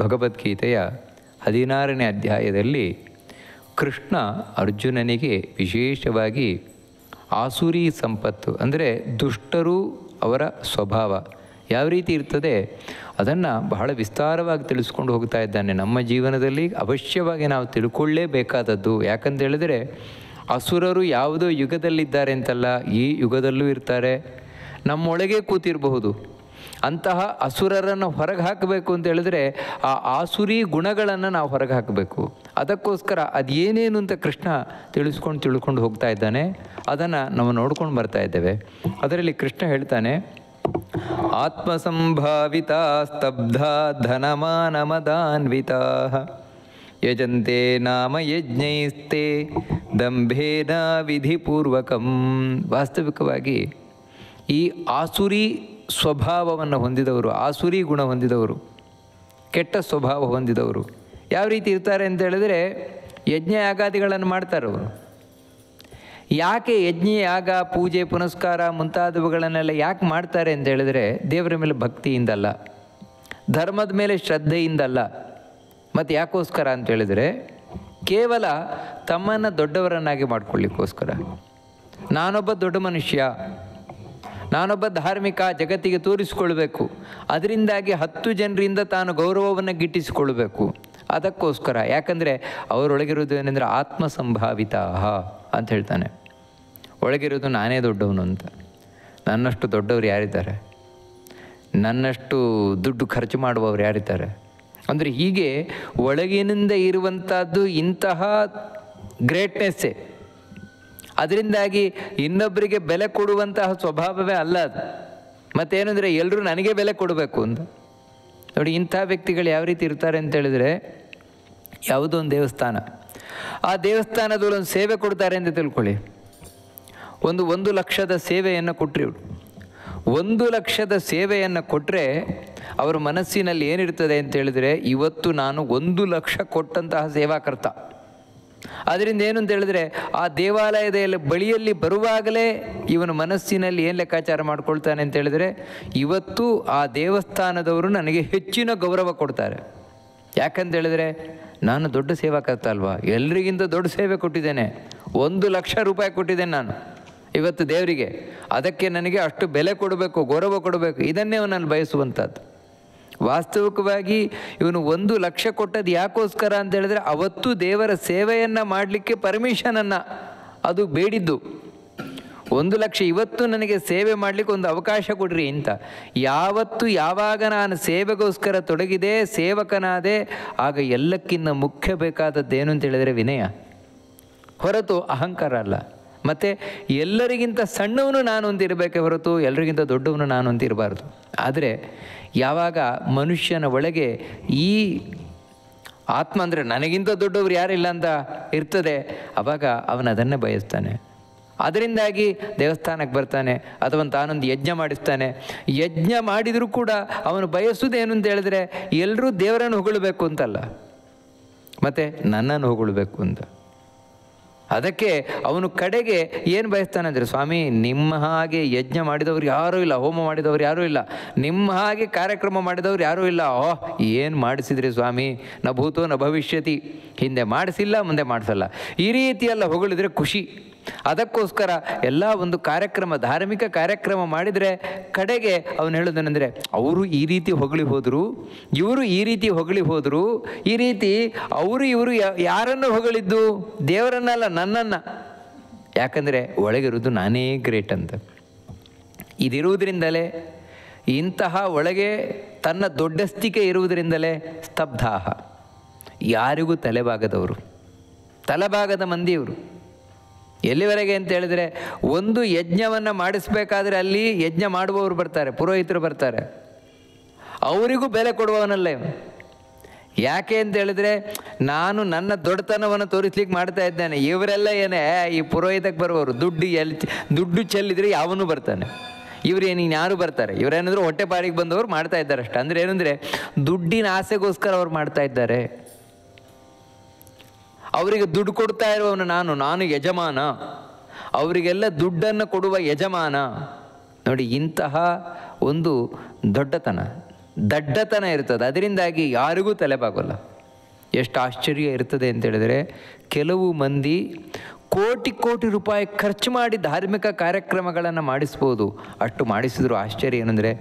ಭಗವದ್ಗೀತೆಯ 16ನೇ ಅಧ್ಯಾಯದಲ್ಲಿ ಕೃಷ್ಣ ಅರ್ಜುನನಿಗೆ ವಿಶೇಷವಾಗಿ ಆಸುರಿ ಸಂಪತ್ತು ಅಂದರೆ ದುಷ್ಟರು ಅವರ ಸ್ವಭಾವ ಯಾವ ರೀತಿ ಇರ್ತದೆ ಅದನ್ನು ಬಹಳ ವಿಸ್ತಾರವಾಗಿ ತಿಳಿಸ್ಕೊಂಡು ಹೋಗ್ತಾ ಇದ್ದಾನೆ. ನಮ್ಮ ಜೀವನದಲ್ಲಿ ಅವಶ್ಯವಾಗಿ ನಾವು ತಿಳ್ಕೊಳ್ಳೇಬೇಕಾದದ್ದು. ಯಾಕಂತ ಹೇಳಿದರೆ ಅಸುರರು ಯಾವುದೋ ಯುಗದಲ್ಲಿದ್ದಾರೆ ಅಂತಲ್ಲ, ಈ ಯುಗದಲ್ಲೂ ಇರ್ತಾರೆ, ನಮ್ಮೊಳಗೆ ಕೂತಿರಬಹುದು. ಅಂತಹ ಅಸುರರನ್ನು ಹೊರಗೆ ಹಾಕಬೇಕು ಅಂತ ಹೇಳಿದ್ರೆ ಆ ಆಸುರಿ ಗುಣಗಳನ್ನು ನಾವು ಹೊರಗೆ ಹಾಕಬೇಕು. ಅದಕ್ಕೋಸ್ಕರ ಅದೇನೇನು ಅಂತ ಕೃಷ್ಣ ತಿಳ್ಕೊಂಡು ಹೋಗ್ತಾ ಇದ್ದಾನೆ. ಅದನ್ನು ನಾವು ನೋಡ್ಕೊಂಡು ಬರ್ತಾ ಇದ್ದೇವೆ. ಅದರಲ್ಲಿ ಕೃಷ್ಣ ಹೇಳ್ತಾನೆ, ಆತ್ಮಸಂಭಾವಿತ ಸ್ತಬ್ಧ ಧನಮಾನಮದಾನ್ವಿತಾ ಯಜಂತೆ ನಾಮ ಯಜ್ಞೈಸ್ತೆ ದಂಭೇನ ವಿಧಿಪೂರ್ವಕಂ. ವಾಸ್ತವಿಕವಾಗಿ ಈ ಆಸುರಿ ಸ್ವಭಾವವನ್ನು ಹೊಂದಿದವರು, ಆಸುರಿ ಗುಣ ಹೊಂದಿದವರು, ಕೆಟ್ಟ ಸ್ವಭಾವ ಹೊಂದಿದವರು ಯಾವ ರೀತಿ ಇರ್ತಾರೆ ಅಂತ ಹೇಳಿದರೆ ಯಜ್ಞ ಯಾಗಾದಿಗಳನ್ನು ಮಾಡ್ತಾರವರು. ಯಾಕೆ ಯಜ್ಞ ಯಾಗ ಪೂಜೆ ಪುನಸ್ಕಾರ ಮುಂತಾದವುಗಳನ್ನೆಲ್ಲ ಯಾಕೆ ಮಾಡ್ತಾರೆ ಅಂತ ಹೇಳಿದರೆ ದೇವರ ಮೇಲೆ ಭಕ್ತಿಯಿಂದಲ್ಲ, ಧರ್ಮದ ಮೇಲೆ ಶ್ರದ್ಧೆಯಿಂದಲ್ಲ. ಮತ್ತು ಯಾಕೋಸ್ಕರ ಅಂತ ಹೇಳಿದರೆ ಕೇವಲ ತಮ್ಮನ್ನು ದೊಡ್ಡವರನ್ನಾಗಿ ಮಾಡ್ಕೊಳ್ಳಿಕ್ಕೋಸ್ಕರ. ನಾನೊಬ್ಬ ದೊಡ್ಡ ಮನುಷ್ಯ, ನಾನೊಬ್ಬ ಧಾರ್ಮಿಕ, ಜಗತ್ತಿಗೆ ತೋರಿಸಿಕೊಳ್ಬೇಕು, ಅದರಿಂದಾಗಿ 10 ಜನರಿಂದ ತಾನು ಗೌರವವನ್ನು ಗಿಟ್ಟಿಸಿಕೊಳ್ಬೇಕು. ಅದಕ್ಕೋಸ್ಕರ. ಯಾಕಂದರೆ ಅವರೊಳಗಿರೋದು ಏನೆಂದರೆ ಆತ್ಮಸಂಭಾವಿತ ಅಂತ ಹೇಳ್ತಾನೆ. ಒಳಗಿರೋದು ನಾನೇ ದೊಡ್ಡವನು ಅಂತ. ನನ್ನಷ್ಟು ದೊಡ್ಡವರು ಯಾರಿದ್ದಾರೆ? ನನ್ನಷ್ಟು ದುಡ್ಡು ಖರ್ಚು ಮಾಡುವವರು ಯಾರಿದ್ದಾರೆ? ಅಂದರೆ ಹೀಗೆ ಒಳಗಿನಿಂದ ಇರುವಂಥದ್ದು ಇಂತಹ ಗ್ರೇಟ್ನೆಸ್ಸೇ. ಅದರಿಂದಾಗಿ ಇನ್ನೊಬ್ಬರಿಗೆ ಬೆಲೆ ಕೊಡುವಂತಹ ಸ್ವಭಾವವೇ ಅಲ್ಲ ಅದು. ಮತ್ತೇನೆಂದರೆ ಎಲ್ಲರೂ ನನಗೆ ಬೆಲೆ ಕೊಡಬೇಕು ಅಂತ. ನೋಡಿ, ಇಂಥ ವ್ಯಕ್ತಿಗಳು ಯಾವ ರೀತಿ ಇರ್ತಾರೆ ಅಂತ ಹೇಳಿದರೆ, ಯಾವುದೋ ಒಂದು ದೇವಸ್ಥಾನ, ಆ ದೇವಸ್ಥಾನದಲ್ಲಿ ಒಂದು ಸೇವೆ ಕೊಡ್ತಾರೆ ಅಂತ ತಿಳ್ಕೊಳ್ಳಿ. 1 ಲಕ್ಷದ ಸೇವೆಯನ್ನು ಕೊಟ್ಟರೆ, 1 ಲಕ್ಷದ ಸೇವೆಯನ್ನು ಕೊಟ್ಟರೆ ಅವರ ಮನಸ್ಸಿನಲ್ಲಿ ಏನಿರ್ತದೆ ಅಂತ ಹೇಳಿದರೆ, ಇವತ್ತು ನಾನು 1 ಲಕ್ಷ ಕೊಟ್ಟಂತಹ ಸೇವಾಕರ್ತ. ಅದರಿಂದ ಏನು ಅಂತ ಹೇಳಿದ್ರೆ ಆ ದೇವಾಲಯದ ಬಳಿಯಲ್ಲಿ ಬರುವಾಗಲೇ ಇವನ ಮನಸ್ಸಿನಲ್ಲಿ ಏನು ಲೆಕ್ಕಾಚಾರ ಮಾಡ್ಕೊಳ್ತಾನೆ ಅಂತ ಹೇಳಿದರೆ, ಇವತ್ತು ಆ ದೇವಸ್ಥಾನದವರು ನನಗೆ ಹೆಚ್ಚಿನ ಗೌರವ ಕೊಡ್ತಾರೆ. ಯಾಕಂತ ಹೇಳಿದರೆ ನಾನು ದೊಡ್ಡ ಸೇವಾಕರ್ತ ಅಲ್ವಾ, ಎಲ್ರಿಗಿಂತ ದೊಡ್ಡ ಸೇವೆ ಕೊಟ್ಟಿದ್ದೇನೆ, 1 ಲಕ್ಷ ರೂಪಾಯಿ ಕೊಟ್ಟಿದ್ದೇನೆ ನಾನು ಇವತ್ತು ದೇವರಿಗೆ. ಅದಕ್ಕೆ ನನಗೆ ಅಷ್ಟು ಬೆಲೆ ಕೊಡಬೇಕು, ಗೌರವ ಕೊಡಬೇಕು. ಇದನ್ನೇ ಅವನಲ್ಲಿ ಬಯಸುವಂಥದ್ದು. ವಾಸ್ತವಿಕವಾಗಿ ಇವನು 1 ಲಕ್ಷ ಕೊಟ್ಟದ್ದು ಯಾಕೋಸ್ಕರ ಅಂತ ಹೇಳಿದ್ರೆ, ಅವತ್ತು ದೇವರ ಸೇವೆಯನ್ನು ಮಾಡಲಿಕ್ಕೆ ಪರ್ಮಿಷನನ್ನು ಅದು ಬೇಡಿದ್ದು. 1 ಲಕ್ಷ ಇವತ್ತು ನನಗೆ ಸೇವೆ ಮಾಡಲಿಕ್ಕೆ ಒಂದು ಅವಕಾಶ ಕೊಡ್ರಿ ಅಂತ. ಯಾವಾಗ ನಾನು ಸೇವೆಗೋಸ್ಕರ ತೊಡಗಿದೆ, ಸೇವಕನಾದೆ, ಆಗ ಎಲ್ಲಕ್ಕಿಂತ ಮುಖ್ಯ ಬೇಕಾದದ್ದೇನು ಅಂತ ಹೇಳಿದರೆ ವಿನಯ, ಹೊರತು ಅಹಂಕಾರ ಅಲ್ಲ. ಮತ್ತು ಎಲ್ಲರಿಗಿಂತ ಸಣ್ಣವನು ನಾನು ಅಂತ ಇರಬೇಕೆ ಹೊರತು ಎಲ್ಲರಿಗಿಂತ ದೊಡ್ಡವನು ನಾನು ಅಂತ ಇರಬಾರ್ದು. ಆದರೆ ಯಾವಾಗ ಮನುಷ್ಯನ ಒಳಗೆ ಈ ಆತ್ಮ ಅಂದರೆ ನನಗಿಂತ ದೊಡ್ಡವರು ಯಾರಿಲ್ಲ ಅಂತ ಇರ್ತದೆ, ಆವಾಗ ಅವನು ಅದನ್ನೇ ಬಯಸ್ತಾನೆ. ಅದರಿಂದಾಗಿ ದೇವಸ್ಥಾನಕ್ಕೆ ಬರ್ತಾನೆ, ಅಥವಾ ತಾನೊಂದು ಯಜ್ಞ ಮಾಡಿಸ್ತಾನೆ. ಯಜ್ಞ ಮಾಡಿದರೂ ಕೂಡ ಅವನು ಬಯಸುವುದೇನು ಅಂತ ಹೇಳಿದ್ರೆ ಎಲ್ಲರೂ ದೇವರನ್ನು ಹೊಗಳಬೇಕು ಅಂತಲ್ಲ, ಮತ್ತು ನನ್ನನ್ನು ಹೊಗಳಬೇಕು ಅಂತ. ಅದಕ್ಕೆ ಅವನು ಕಡೆಗೆ ಏನು ಬಯಸ್ತಾನೆ ಅಂದರೆ, ಸ್ವಾಮಿ ನಿಮ್ಮ ಹಾಗೆ ಯಜ್ಞ ಮಾಡಿದವರು ಯಾರೂ ಇಲ್ಲ, ಹೋಮ ಮಾಡಿದವರು ಯಾರೂ ಇಲ್ಲ, ನಿಮ್ಮ ಹಾಗೆ ಕಾರ್ಯಕ್ರಮ ಮಾಡಿದವರು ಯಾರೂ ಇಲ್ಲ. ಏನು ಮಾಡಿಸಿದ್ರಿ ಸ್ವಾಮಿ, ನ ಭೂತೋ ನ ಭವಿಷ್ಯತಿ, ಹಿಂದೆ ಮಾಡಿಸಿಲ್ಲ ಮುಂದೆ ಮಾಡಿಸಲ್ಲ, ಈ ರೀತಿಯೆಲ್ಲ ಹೊಗಳಿದ್ರೆ ಖುಷಿ. ಅದಕ್ಕೋಸ್ಕರ ಎಲ್ಲ ಒಂದು ಕಾರ್ಯಕ್ರಮ, ಧಾರ್ಮಿಕ ಕಾರ್ಯಕ್ರಮ ಮಾಡಿದರೆ ಕಡೆಗೆ ಅವನು ಹೇಳೋದೇನೆಂದರೆ, ಅವರು ಈ ರೀತಿ ಹೊಗಳಿ ಹೋದರು, ಇವರು ಈ ರೀತಿ ಹೊಗಳಿ ಹೋದರು, ಈ ರೀತಿ ಇವರು ಯಾರನ್ನು ಹೊಗಳಿದ್ದು? ದೇವರನ್ನಲ್ಲ, ನನ್ನನ್ನು. ಯಾಕಂದರೆ ಒಳಗಿರೋದು ನಾನೇ ಗ್ರೇಟ್ ಅಂತ. ಇದಿರುವುದರಿಂದಲೇ, ಇಂತಹ ಒಳಗೆ ತನ್ನ ದೊಡ್ಡಸ್ತಿಕೆ ಇರುವುದರಿಂದಲೇ ಸ್ತಬ್ಧಾಹ, ಯಾರಿಗೂ ತಲೆಬಾಗದ ಮಂದಿಯವರು. ಎಲ್ಲಿವರೆಗೆ ಅಂತ ಹೇಳಿದರೆ, ಒಂದು ಯಜ್ಞವನ್ನು ಮಾಡಿಸ್ಬೇಕಾದ್ರೆ ಅಲ್ಲಿ ಯಜ್ಞ ಮಾಡುವವರು ಬರ್ತಾರೆ, ಪುರೋಹಿತರು ಬರ್ತಾರೆ, ಅವರಿಗೂ ಬೆಲೆ ಕೊಡುವವನಲ್ಲ ಇವನು. ಯಾಕೆ ಅಂತ ಹೇಳಿದರೆ, ನಾನು ನನ್ನ ದೊಡ್ಡತನವನ್ನು ತೋರಿಸ್ಲಿಕ್ಕೆ ಮಾಡ್ತಾ ಇದ್ದೇನೆ, ಇವರೆಲ್ಲ ಏನೇ ಈ ಪುರೋಹಿತಕ್ಕೆ ಬರುವವರು ದುಡ್ಡು ಚೆಲ್ಲಿದರೆ ಯಾವನು ಬರ್ತಾನೆ, ಇವರೇನು ಯಾರು ಬರ್ತಾರೆ, ಇವರೇನಾದರೂ ಹೊಟ್ಟೆ ಪಾರಿಗೆ ಬಂದವರು ಮಾಡ್ತಾ ಇದ್ದಾರೆ ಅಷ್ಟೇ. ಅಂದರೆ ಏನಂದರೆ ದುಡ್ಡಿನ ಆಸೆಗೋಸ್ಕರ ಅವ್ರು ಮಾಡ್ತಾ ಇದ್ದಾರೆ. ಅವರಿಗೆ ದುಡ್ಡು ಕೊಡ್ತಾ ಇರುವವನು ನಾನು ಯಜಮಾನ, ಅವರಿಗೆಲ್ಲ ದುಡ್ಡನ್ನು ಕೊಡುವ ಯಜಮಾನ. ನೋಡಿ, ಇಂತಹ ಒಂದು ದೊಡ್ಡತನ, ದಡ್ಡತನ ಇರ್ತದೆ. ಅದರಿಂದಾಗಿ ಯಾರಿಗೂ ತಲೆಬಾಗೋಲ್ಲ. ಎಷ್ಟು ಆಶ್ಚರ್ಯ ಇರ್ತದೆ ಅಂತೇಳಿದರೆ, ಕೆಲವು ಮಂದಿ ಕೋಟಿ ಕೋಟಿ ರೂಪಾಯಿ ಖರ್ಚು ಮಾಡಿ ಧಾರ್ಮಿಕ ಕಾರ್ಯಕ್ರಮಗಳನ್ನು ಮಾಡಿಸ್ಬೋದು. ಅಷ್ಟು ಮಾಡಿಸಿದ್ರು ಆಶ್ಚರ್ಯ ಏನಂದರೆ,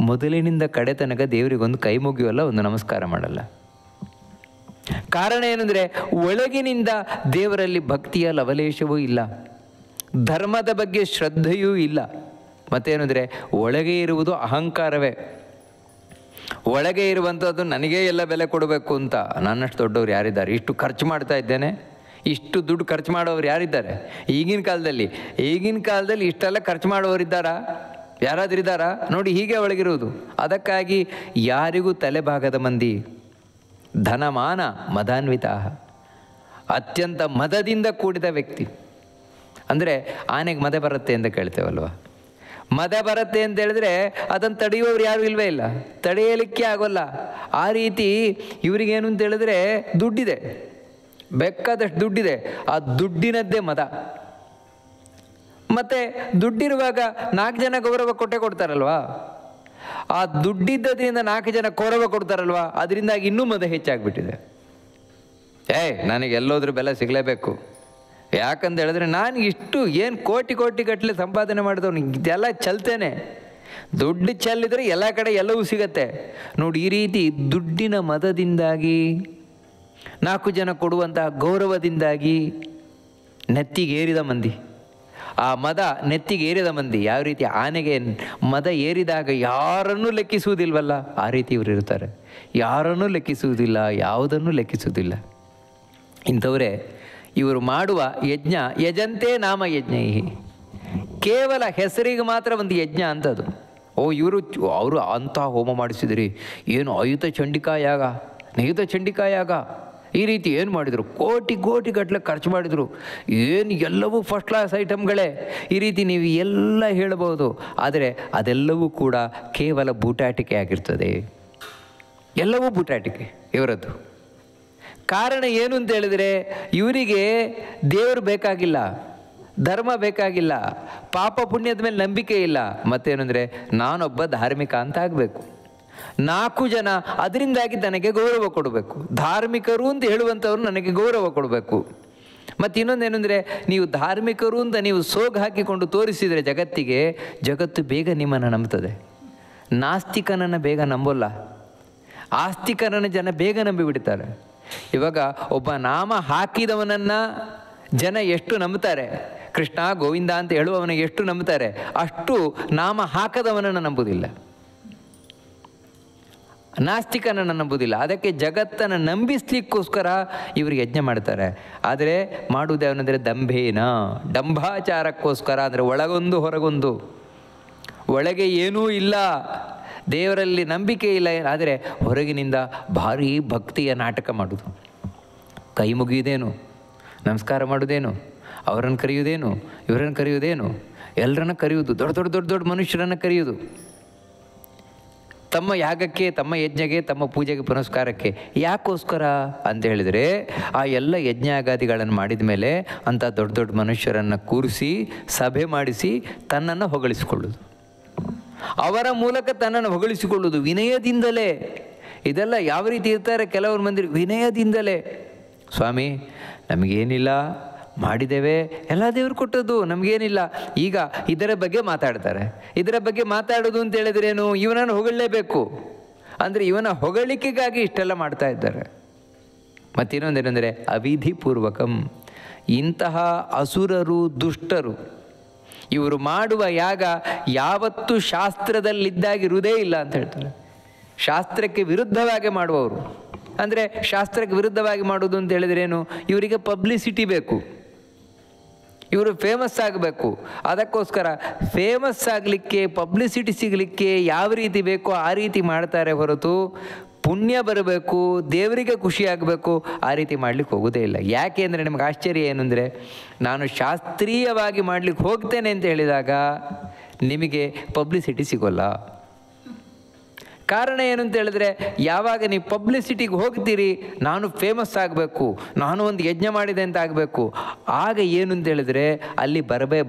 ಮೊದಲಿನಿಂದ ಕಡೆ ತನಕ ದೇವರಿಗೊಂದು ಕೈ ಮುಗಿಯೋಲ್ಲ, ಒಂದು ನಮಸ್ಕಾರ ಮಾಡಲ್ಲ. ಕಾರಣ ಏನಂದರೆ, ಒಳಗಿನಿಂದ ದೇವರಲ್ಲಿ ಭಕ್ತಿಯ ಲವಲೇಶವೂ ಇಲ್ಲ, ಧರ್ಮದ ಬಗ್ಗೆ ಶ್ರದ್ಧೆಯೂ ಇಲ್ಲ. ಮತ್ತೇನೆಂದರೆ, ಒಳಗೆ ಇರುವುದು ಅಹಂಕಾರವೇ. ಒಳಗೆ ಇರುವಂಥದ್ದು ನನಗೇ ಎಲ್ಲ ಬೆಲೆ ಕೊಡಬೇಕು ಅಂತ. ನನ್ನಷ್ಟು ದೊಡ್ಡವ್ರು ಯಾರಿದ್ದಾರೆ? ಇಷ್ಟು ಖರ್ಚು ಮಾಡ್ತಾ ಇದ್ದೇನೆ, ಇಷ್ಟು ದುಡ್ಡು ಖರ್ಚು ಮಾಡೋರು ಯಾರಿದ್ದಾರೆ ಈಗಿನ ಕಾಲದಲ್ಲಿ? ಇಷ್ಟೆಲ್ಲ ಖರ್ಚು ಮಾಡೋರಿದ್ದಾರಾ? ಯಾರಾದ್ರೂ ಇದ್ದಾರಾ? ನೋಡಿ, ಹೀಗೆ ಒಳಗಿರುವುದು. ಅದಕ್ಕಾಗಿ ಯಾರಿಗೂ ತಲೆಭಾಗದ ಮಂದಿ ಧನಮಾನ ಮದಾನ್ವಿತ, ಅತ್ಯಂತ ಮದದಿಂದ ಕೂಡಿದ ವ್ಯಕ್ತಿ. ಅಂದರೆ ಆನೆಗೆ ಮದ ಬರುತ್ತೆ ಅಂತ ಕೇಳ್ತೇವಲ್ವ. ಮದ ಬರುತ್ತೆ ಅಂತ ಹೇಳಿದ್ರೆ ಅದನ್ನು ತಡೆಯುವವರು ಯಾರೂ ಇಲ್ವೇ ಇಲ್ಲ, ತಡೆಯಲಿಕ್ಕೆ ಆಗೋಲ್ಲ. ಆ ರೀತಿ ಇವರಿಗೇನು ಅಂತ ಹೇಳಿದ್ರೆ, ದುಡ್ಡಿದೆ, ಬೇಕಾದಷ್ಟು ದುಡ್ಡಿದೆ, ಆ ದುಡ್ಡಿನದ್ದೇ ಮದ. ಮತ್ತು ದುಡ್ಡಿರುವಾಗ 4 ಜನ ಗೌರವ ಕೊಡ್ತಾರಲ್ವಾ, ಆ ದುಡ್ಡಿದ್ದರಿಂದ 4 ಜನ ಗೌರವ ಕೊಡ್ತಾರಲ್ವಾ, ಅದರಿಂದಾಗಿ ಇನ್ನೂ ಮದ ಹೆಚ್ಚಾಗ್ಬಿಟ್ಟಿದೆ. ನನಗೆ ಎಲ್ಲೋದ್ರೂ ಬೆಲೆ ಸಿಗಲೇಬೇಕು. ಯಾಕಂತ ಹೇಳಿದ್ರೆ, ನಾನು ಇಷ್ಟು ಏನು ಕೋಟಿ ಕೋಟಿ ಗಟ್ಟಲೆ ಸಂಪಾದನೆ ಮಾಡಿದವನು, ಇದೆಲ್ಲ ಚಲ್ತೇನೆ. ದುಡ್ಡು ಚೆಲ್ಲಿದ್ರೆ ಎಲ್ಲ ಕಡೆ ಎಲ್ಲವೂ ಸಿಗತ್ತೆ. ನೋಡಿ, ಈ ರೀತಿ ದುಡ್ಡಿನ ಮದದಿಂದಾಗಿ, 4 ಜನ ಕೊಡುವಂತಹ ಗೌರವದಿಂದಾಗಿ ನೆತ್ತಿಗೇರಿದ ಮಂದಿ, ಆ ಮದ ನೆತ್ತಿಗೇರಿದ ಮಂದಿ. ಯಾವ ರೀತಿ ಆನೆಗೆ ಮದ ಏರಿದಾಗ ಯಾರನ್ನೂ ಲೆಕ್ಕಿಸುವುದಿಲ್ವಲ್ಲ, ಆ ರೀತಿ ಇವರು ಇರ್ತಾರೆ. ಯಾರನ್ನೂ ಲೆಕ್ಕಿಸುವುದಿಲ್ಲ, ಯಾವುದನ್ನೂ ಲೆಕ್ಕಿಸುವುದಿಲ್ಲ. ಇಂಥವರೇ ಇವರು ಮಾಡುವ ಯಜ್ಞ. ಯಜಂತೆ ನಾಮ ಯಜ್ಞ. ಕೇವಲ ಹೆಸರಿಗೆ ಮಾತ್ರ ಒಂದು ಯಜ್ಞ ಅಂತದು. ಅವರು ಅಂಥ ಹೋಮ ಮಾಡಿಸಿದ್ರಿ, ಏನು ಅಯುತ ಚಂಡಿಕಾಯಾಗ, ನಿಯುತ ಚಂಡಿಕಾಯಾಗ, ಈ ರೀತಿ ಏನು ಮಾಡಿದರು, ಕೋಟಿ ಕೋಟಿ ಗಟ್ಟಲೆ ಖರ್ಚು ಮಾಡಿದರು, ಏನು ಎಲ್ಲವೂ ಫಸ್ಟ್ ಕ್ಲಾಸ್ ಐಟಮ್ಗಳೇ. ಈ ರೀತಿ ನೀವು ಎಲ್ಲ ಹೇಳ್ಬೋದು. ಆದರೆ ಅದೆಲ್ಲವೂ ಕೂಡ ಕೇವಲ ಬೂಟಾಟಿಕೆ ಆಗಿರ್ತದೆ. ಎಲ್ಲವೂ ಬೂಟಾಟಿಕೆ ಇವರದ್ದು. ಕಾರಣ ಏನು ಅಂತ ಹೇಳಿದರೆ, ಇವರಿಗೆ ದೇವರು ಬೇಕಾಗಿಲ್ಲ, ಧರ್ಮ ಬೇಕಾಗಿಲ್ಲ, ಪಾಪ ಪುಣ್ಯದ ಮೇಲೆ ನಂಬಿಕೆ ಇಲ್ಲ. ಮತ್ತೇನೆಂದರೆ, ನಾನೊಬ್ಬ ಧಾರ್ಮಿಕ ಅಂತ ಆಗಬೇಕು, 4 ಜನ ಅದರಿಂದಾಗಿ ನನಗೆ ಗೌರವ ಕೊಡಬೇಕು, ಧಾರ್ಮಿಕರು ಅಂತ ಹೇಳುವಂಥವ್ರು ನನಗೆ ಗೌರವ ಕೊಡಬೇಕು. ಮತ್ತು ಇನ್ನೊಂದೇನೆಂದರೆ, ನೀವು ಧಾರ್ಮಿಕರು ಅಂತ ನೀವು ಸೋಗು ಹಾಕಿಕೊಂಡು ತೋರಿಸಿದರೆ ಜಗತ್ತಿಗೆ, ಜಗತ್ತು ಬೇಗ ನಿಮ್ಮನ್ನು ನಂಬ್ತದೆ. ನಾಸ್ತಿಕನನ್ನು ಬೇಗ ನಂಬೋಲ್ಲ, ಆಸ್ತಿಕನನ್ನು ಜನ ಬೇಗ ನಂಬಿಬಿಡ್ತಾರೆ. ಇವಾಗ ಒಬ್ಬ ನಾಮ ಹಾಕಿದವನನ್ನು ಜನ ಎಷ್ಟು ನಂಬ್ತಾರೆ, ಕೃಷ್ಣ ಗೋವಿಂದ ಅಂತ ಹೇಳುವವನ ಎಷ್ಟು ನಂಬ್ತಾರೆ, ಅಷ್ಟು ನಾಮ ಹಾಕದವನನ್ನು ನಂಬುವುದಿಲ್ಲ, ನಾಸ್ತಿಕನನ್ನು ನಂಬುವುದಿಲ್ಲ. ಅದಕ್ಕೆ ಜಗತ್ತನ್ನು ನಂಬಿಸ್ಲಿಕ್ಕೋಸ್ಕರ ಇವರು ಯಜ್ಞ ಮಾಡ್ತಾರೆ. ಆದರೆ ಮಾಡುವುದೇವನೆಂದರೆ ಡಂಭಾಚಾರಕ್ಕೋಸ್ಕರ. ಅಂದರೆ ಒಳಗೊಂದು ಹೊರಗೊಂದು, ಒಳಗೆ ಏನೂ ಇಲ್ಲ, ದೇವರಲ್ಲಿ ನಂಬಿಕೆ ಇಲ್ಲ, ಆದರೆ ಹೊರಗಿನಿಂದ ಭಾರೀ ಭಕ್ತಿಯ ನಾಟಕ ಮಾಡೋದು. ಕೈ ಮುಗಿಯುವುದೇನು, ನಮಸ್ಕಾರ ಮಾಡೋದೇನು, ಅವರನ್ನು ಕರೆಯುವುದೇನು, ಇವರನ್ನು ಕರೆಯುವುದೇನು, ಎಲ್ಲರನ್ನ ಕರೆಯುವುದು, ದೊಡ್ಡ ಮನುಷ್ಯರನ್ನು ಕರೆಯುವುದು, ತಮ್ಮ ಯಾಗಕ್ಕೆ, ತಮ್ಮ ಯಜ್ಞಕ್ಕೆ, ತಮ್ಮ ಪೂಜೆಗೆ, ಪುನಸ್ಕಾರಕ್ಕೆ. ಯಾಕೋಸ್ಕರ ಅಂತ ಹೇಳಿದರೆ, ಆ ಎಲ್ಲ ಯಜ್ಞಾಗಾದಿಗಳನ್ನು ಮಾಡಿದ ಮೇಲೆ ಅಂಥ ದೊಡ್ಡ ಮನುಷ್ಯರನ್ನು ಕೂರಿಸಿ ಸಭೆ ಮಾಡಿಸಿ ತನ್ನನ್ನು ಹೊಗಳಿಸಿಕೊಳ್ಳುವುದು, ಅವರ ಮೂಲಕ ತನ್ನನ್ನು ಹೊಗಳಿಸಿಕೊಳ್ಳುವುದು ವಿನಯದಿಂದಲೇ. ಇದೆಲ್ಲ ಯಾವ ರೀತಿ ಇರ್ತಾರೆ ಕೆಲವರು ಮಂದಿ, ವಿನಯದಿಂದಲೇ. ಸ್ವಾಮಿ, ನಮಗೇನಿಲ್ಲ, ಮಾಡಿದ್ದೇವೆ, ಎಲ್ಲ ದೇವರು ಕೊಟ್ಟದ್ದು, ನಮಗೇನಿಲ್ಲ. ಈಗ ಇದರ ಬಗ್ಗೆ ಮಾತಾಡ್ತಾರೆ. ಇದರ ಬಗ್ಗೆ ಮಾತಾಡೋದು ಅಂತ ಹೇಳಿದ್ರೇನು, ಇವನನ್ನು ಹೊಗಳಲೇಬೇಕು ಅಂದರೆ ಇವನ ಹೊಗಳಿಕೆಗಾಗಿ ಇಷ್ಟೆಲ್ಲ ಮಾಡ್ತಾ ಇದ್ದಾರೆ. ಮತ್ತಿನ್ನೊಂದೇನೆಂದರೆ ಅವಿಧಿಪೂರ್ವಕಂ. ಇಂತಹ ಅಸುರರು, ದುಷ್ಟರು, ಇವರು ಮಾಡುವ ಯಾಗ ಯಾವತ್ತೂ ಶಾಸ್ತ್ರದಲ್ಲಿದ್ದಾಗಿರುವುದೇ ಇಲ್ಲ ಅಂತ ಹೇಳ್ತಾರೆ. ಶಾಸ್ತ್ರಕ್ಕೆ ವಿರುದ್ಧವಾಗಿ ಮಾಡುವವರು. ಅಂದರೆ ಶಾಸ್ತ್ರಕ್ಕೆ ವಿರುದ್ಧವಾಗಿ ಮಾಡೋದು ಅಂತ ಹೇಳಿದ್ರೇನು, ಇವರಿಗೆ ಪಬ್ಲಿಸಿಟಿ ಬೇಕು, ಇವರು ಫೇಮಸ್ ಆಗಬೇಕು. ಅದಕ್ಕೋಸ್ಕರ ಫೇಮಸ್ ಆಗಲಿಕ್ಕೆ, ಪಬ್ಲಿಸಿಟಿ ಸಿಗಲಿಕ್ಕೆ ಯಾವ ರೀತಿ ಬೇಕೋ ಆ ರೀತಿ ಮಾಡ್ತಾರೆ ಹೊರತು, ಪುಣ್ಯ ಬರಬೇಕು, ದೇವರಿಗೆ ಖುಷಿಯಾಗಬೇಕು, ಆ ರೀತಿ ಮಾಡಲಿಕ್ಕೆ ಹೋಗೋದೇ ಇಲ್ಲ. ಯಾಕೆ ಅಂದರೆ ನಿಮಗೆ ಆಶ್ಚರ್ಯ ಏನು ಅಂದರೆ, ನಾನು ಶಾಸ್ತ್ರೀಯವಾಗಿ ಮಾಡಲಿಕ್ಕೆ ಹೋಗ್ತೇನೆ ಅಂತ ಹೇಳಿದಾಗ ನಿಮಗೆ ಪಬ್ಲಿಸಿಟಿ ಸಿಗೋಲ್ಲ. ಕಾರಣ ಏನು ಅಂತ ಹೇಳಿದ್ರೆ, ಯಾವಾಗ ನೀವು ಪಬ್ಲಿಸಿಟಿಗೆ ಹೋಗ್ತೀರಿ, ನಾನು ಫೇಮಸ್ ಆಗಬೇಕು, ನಾನು ಒಂದು ಯಜ್ಞ ಮಾಡಿದೆ ಅಂತ ಆಗಬೇಕು, ಆಗ ಏನು ಅಂತ ಹೇಳಿದ್ರೆ ಅಲ್ಲಿ